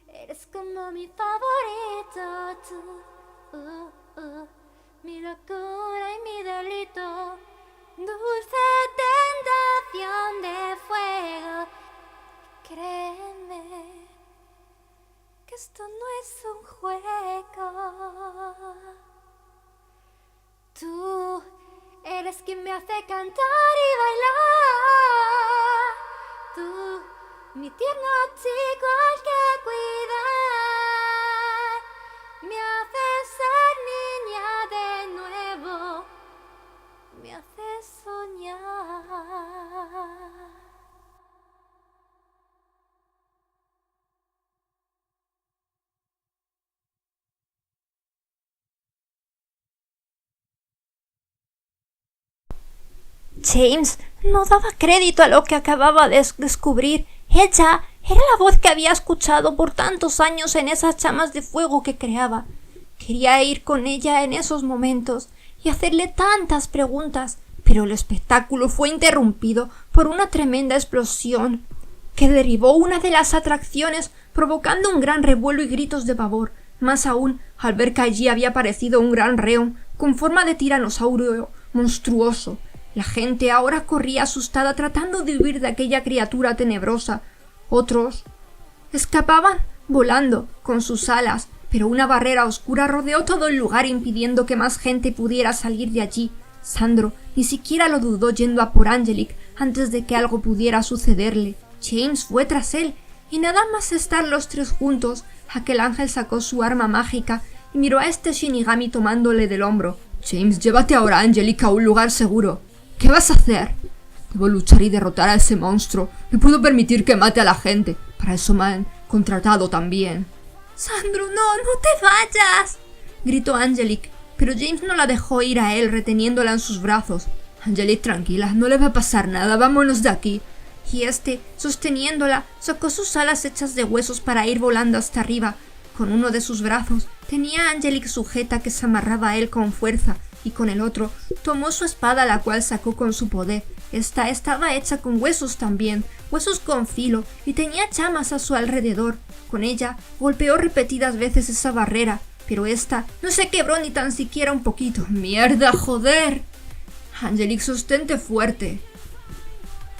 eres como mi favorito, tú, mi locura y mi delito. Dulce tentación de fuego, créeme que esto no es un juego. Tú eres quien me hace cantar y bailar. Tú, mi tierno chico al que cuidar, me hace ser niña de nuevo, me hace soñar.
James no daba crédito a lo que acababa de descubrir. Ella era la voz que había escuchado por tantos años en esas llamas de fuego que creaba. Quería ir con ella en esos momentos y hacerle tantas preguntas, pero el espectáculo fue interrumpido por una tremenda explosión que derribó una de las atracciones, provocando un gran revuelo y gritos de pavor. Más aún, al ver que allí había aparecido un gran reo con forma de tiranosaurio monstruoso. La gente ahora corría asustada tratando de huir de aquella criatura tenebrosa. Otros escapaban volando con sus alas, pero una barrera oscura rodeó todo el lugar impidiendo que más gente pudiera salir de allí. Sandro ni siquiera lo dudó yendo a por Angelique antes de que algo pudiera sucederle. James fue tras él y nada más estar los tres juntos,
Aquel ángel sacó su arma mágica y miró a este Shinigami tomándole del hombro. «James, llévate ahora a Angelica a un lugar seguro. ¿Qué vas a hacer?» «Debo luchar y derrotar a ese monstruo. No puedo permitir que mate a la gente. Para eso me han contratado también».
«Sandro, no te vayas»,
gritó Angelique, pero James no la dejó ir a él reteniéndola en sus brazos. «Angelique, tranquila, no le va a pasar nada, vámonos de aquí». Y este, sosteniéndola, sacó sus alas hechas de huesos para ir volando hasta arriba. Con uno de sus brazos tenía a Angelique sujeta que se amarraba a él con fuerza, y con el otro tomó su espada, la cual sacó con su poder. Esta estaba hecha con huesos también, huesos con filo, y tenía llamas a su alrededor. Con ella golpeó repetidas veces esa barrera, pero esta no se quebró ni tan siquiera un poquito. ¡Mierda, joder! Angelique, sostente fuerte.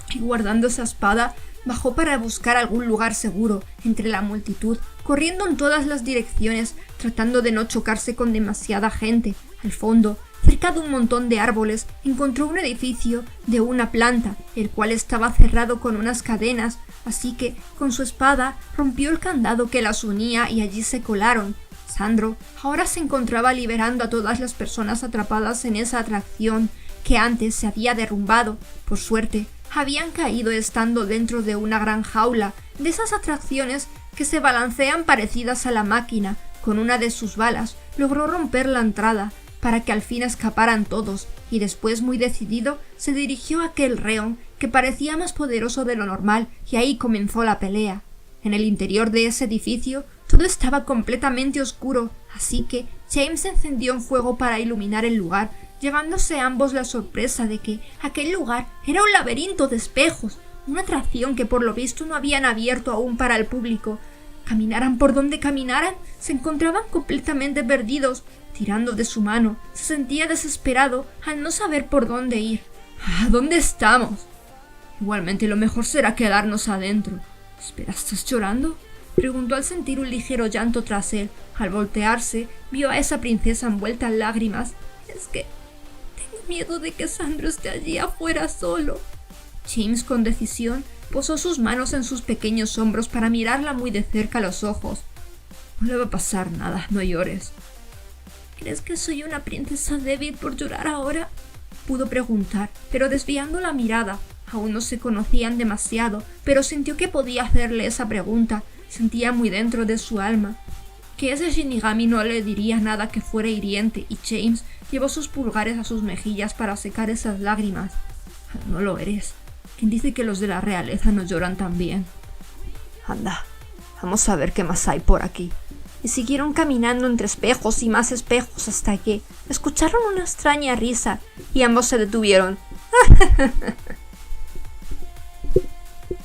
Y guardando esa espada, bajó para buscar algún lugar seguro entre la multitud, corriendo en todas las direcciones, tratando de no chocarse con demasiada gente. Al fondo, cerca de un montón de árboles, encontró un edificio de una planta, el cual estaba cerrado con unas cadenas, así que, con su espada, rompió el candado que las unía y allí se colaron. Sandro ahora se encontraba liberando a todas las personas atrapadas en esa atracción que antes se había derrumbado. Por suerte, habían caído estando dentro de una gran jaula, de esas atracciones que se balancean parecidas a la máquina. Con una de sus balas logró romper la entrada para que al fin escaparan todos, y después, muy decidido, se dirigió a aquel reón que parecía más poderoso de lo normal, y ahí comenzó la pelea. En el interior de ese edificio todo estaba completamente oscuro, así que James encendió un fuego para iluminar el lugar, llevándose a ambos la sorpresa de que aquel lugar era un laberinto de espejos, una atracción que por lo visto no habían abierto aún para el público. Caminaran por donde caminaran, se encontraban completamente perdidos. Tirando de su mano, se sentía desesperado al no saber por dónde ir. «¿A dónde estamos?» «Igualmente lo mejor será quedarnos adentro». «Espera, ¿estás llorando?», preguntó al sentir un ligero llanto tras él. Al voltearse, vio a esa princesa envuelta en lágrimas. «Es que tengo miedo de que Sandro esté allí afuera solo». James, con decisión, posó sus manos en sus pequeños hombros para mirarla muy de cerca a los ojos. «No le va a pasar nada, no llores». «¿Crees que soy una princesa débil por llorar ahora?», pudo preguntar, pero desviando la mirada. Aún no se conocían demasiado, pero sintió que podía hacerle esa pregunta. Sentía muy dentro de su alma que ese Shinigami no le diría nada que fuera hiriente, y James llevó sus pulgares a sus mejillas para secar esas lágrimas. «No lo eres. ¿Quién dice que los de la realeza no lloran también?» «Anda, vamos a ver qué más hay por aquí». Y siguieron caminando entre espejos y más espejos hasta que escucharon una extraña risa y ambos se detuvieron.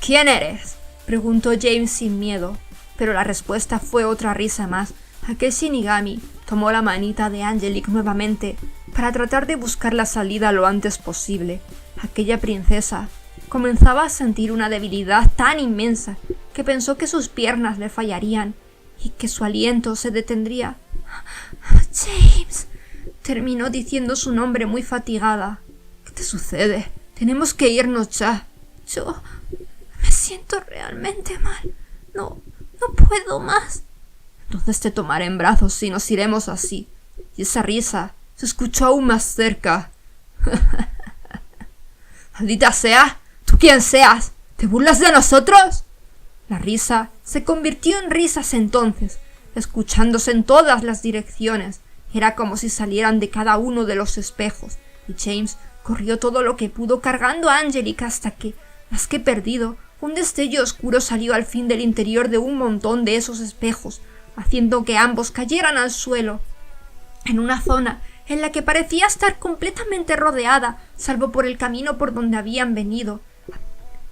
«¿Quién eres?», preguntó James sin miedo, pero la respuesta fue otra risa más. Aquel Shinigami tomó la manita de Angelique nuevamente para tratar de buscar la salida lo antes posible. Aquella princesa comenzaba a sentir una debilidad tan inmensa que pensó que sus piernas le fallarían y que su aliento se detendría. «James», terminó diciendo su nombre muy fatigada. «¿Qué te sucede? Tenemos que irnos ya». «Yo me siento realmente mal. No puedo más». «Entonces te tomaré en brazos y nos iremos así». Y esa risa se escuchó aún más cerca. «Maldita sea, tú quien seas, ¿te burlas de nosotros?». La risa se convirtió en risas entonces, escuchándose en todas las direcciones. Era como si salieran de cada uno de los espejos, y James corrió todo lo que pudo cargando a Angelique hasta que, más que perdido, un destello oscuro salió al fin del interior de un montón de esos espejos, haciendo que ambos cayeran al suelo, en una zona en la que parecía estar completamente rodeada, salvo por el camino por donde habían venido.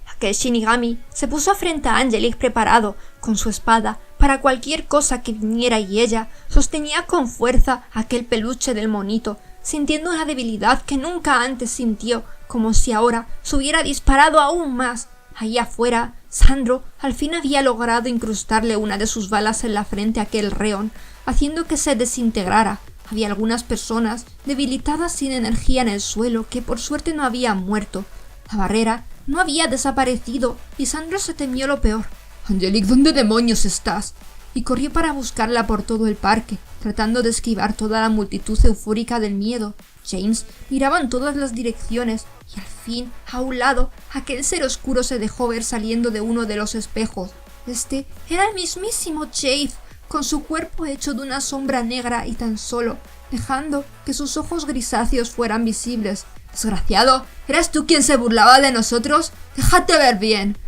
Aquel Shinigami se puso frente a Angelique preparado, con su espada, para cualquier cosa que viniera, y ella sostenía con fuerza aquel peluche del monito, sintiendo una debilidad que nunca antes sintió, como si ahora se hubiera disparado aún más. Allí afuera, Sandro al fin había logrado incrustarle una de sus balas en la frente a aquel reón, haciendo que se desintegrara. Había algunas personas debilitadas sin energía en el suelo que por suerte no habían muerto. La barrera no había desaparecido y Sandro se temió lo peor. «Angelique, ¿dónde demonios estás?». y corrió para buscarla por todo el parque, tratando de esquivar toda la multitud eufórica del miedo. James miraba en todas las direcciones y al fin, a un lado, aquel ser oscuro se dejó ver saliendo de uno de los espejos. Este era el mismísimo Jave, con su cuerpo hecho de una sombra negra y tan solo, dejando que sus ojos grisáceos fueran visibles. «Desgraciado, ¿eras tú quien se burlaba de nosotros? ¡Déjate ver bien!»,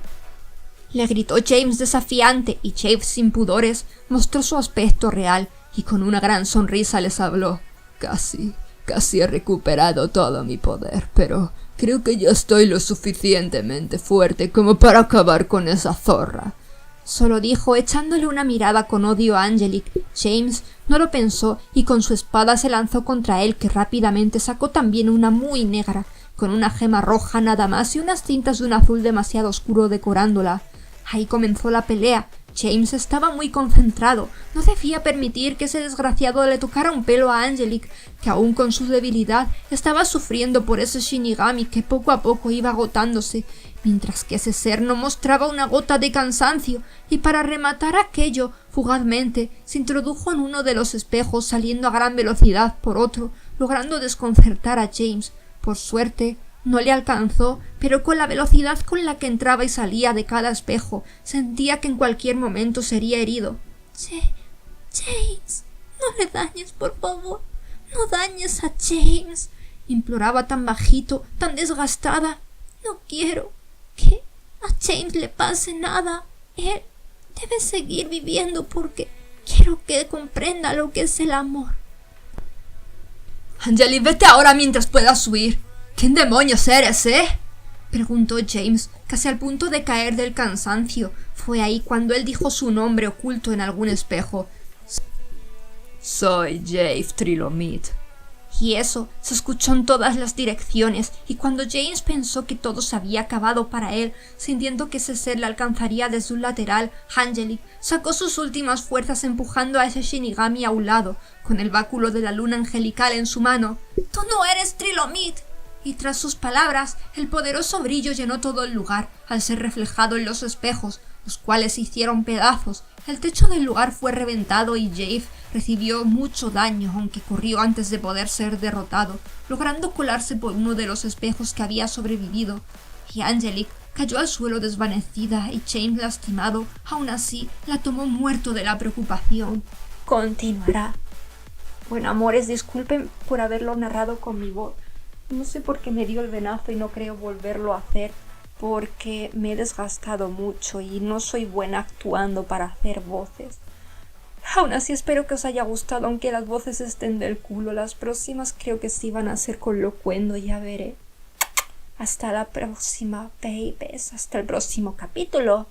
le gritó James desafiante, y Jave sin pudores mostró su aspecto real y con una gran sonrisa les habló. Casi he recuperado todo mi poder, pero creo que ya estoy lo suficientemente fuerte como para acabar con esa zorra. Solo dijo, echándole una mirada con odio a Angelique. James no lo pensó y con su espada se lanzó contra él, que rápidamente sacó también una muy negra, con una gema roja nada más y unas cintas de un azul demasiado oscuro decorándola. Ahí comenzó la pelea. James estaba muy concentrado. No debía permitir que ese desgraciado le tocara un pelo a Angelique, que aún con su debilidad estaba sufriendo por ese Shinigami que poco a poco iba agotándose, mientras que ese ser no mostraba una gota de cansancio, y para rematar aquello, fugazmente, se introdujo en uno de los espejos saliendo a gran velocidad por otro, logrando desconcertar a James. Por suerte, no le alcanzó, pero con la velocidad con la que entraba y salía de cada espejo, sentía que en cualquier momento sería herido. James, no le dañes, por favor, no dañes a James, imploraba tan bajito, tan desgastada. No quiero que a James le pase nada. Él debe seguir viviendo porque quiero que comprenda lo que es el amor.
Angelique, vete ahora mientras puedas huir. ¿Quién demonios eres,
preguntó James, casi al punto de caer del cansancio. Fue ahí cuando él dijo su nombre oculto en algún espejo.
Soy Jave Trilomite.
Y eso se escuchó en todas las direcciones, y cuando James pensó que todo se había acabado para él, sintiendo que ese ser le alcanzaría desde un lateral, Angelique sacó sus últimas fuerzas empujando a ese Shinigami a un lado, con el báculo de la luna angelical en su mano. «¡Tú no eres Trilomite!», y tras sus palabras, el poderoso brillo llenó todo el lugar, al ser reflejado en los espejos, los cuales se hicieron pedazos. El techo del lugar fue reventado y Jave recibió mucho daño, aunque corrió antes de poder ser derrotado, logrando colarse por uno de los espejos que había sobrevivido. Y Angelique cayó al suelo desvanecida y James, lastimado, aún así la tomó muerto de la preocupación.
Continuará. Bueno, amores, disculpen por haberlo narrado con mi voz. No sé por qué me dio el venazo y no creo volverlo a hacer, porque me he desgastado mucho y no soy buena actuando para hacer voces. Aún así espero que os haya gustado, aunque las voces estén del culo. Las próximas creo que sí van a ser con locuendo, ya veré. Hasta la próxima, babies. Hasta el próximo capítulo.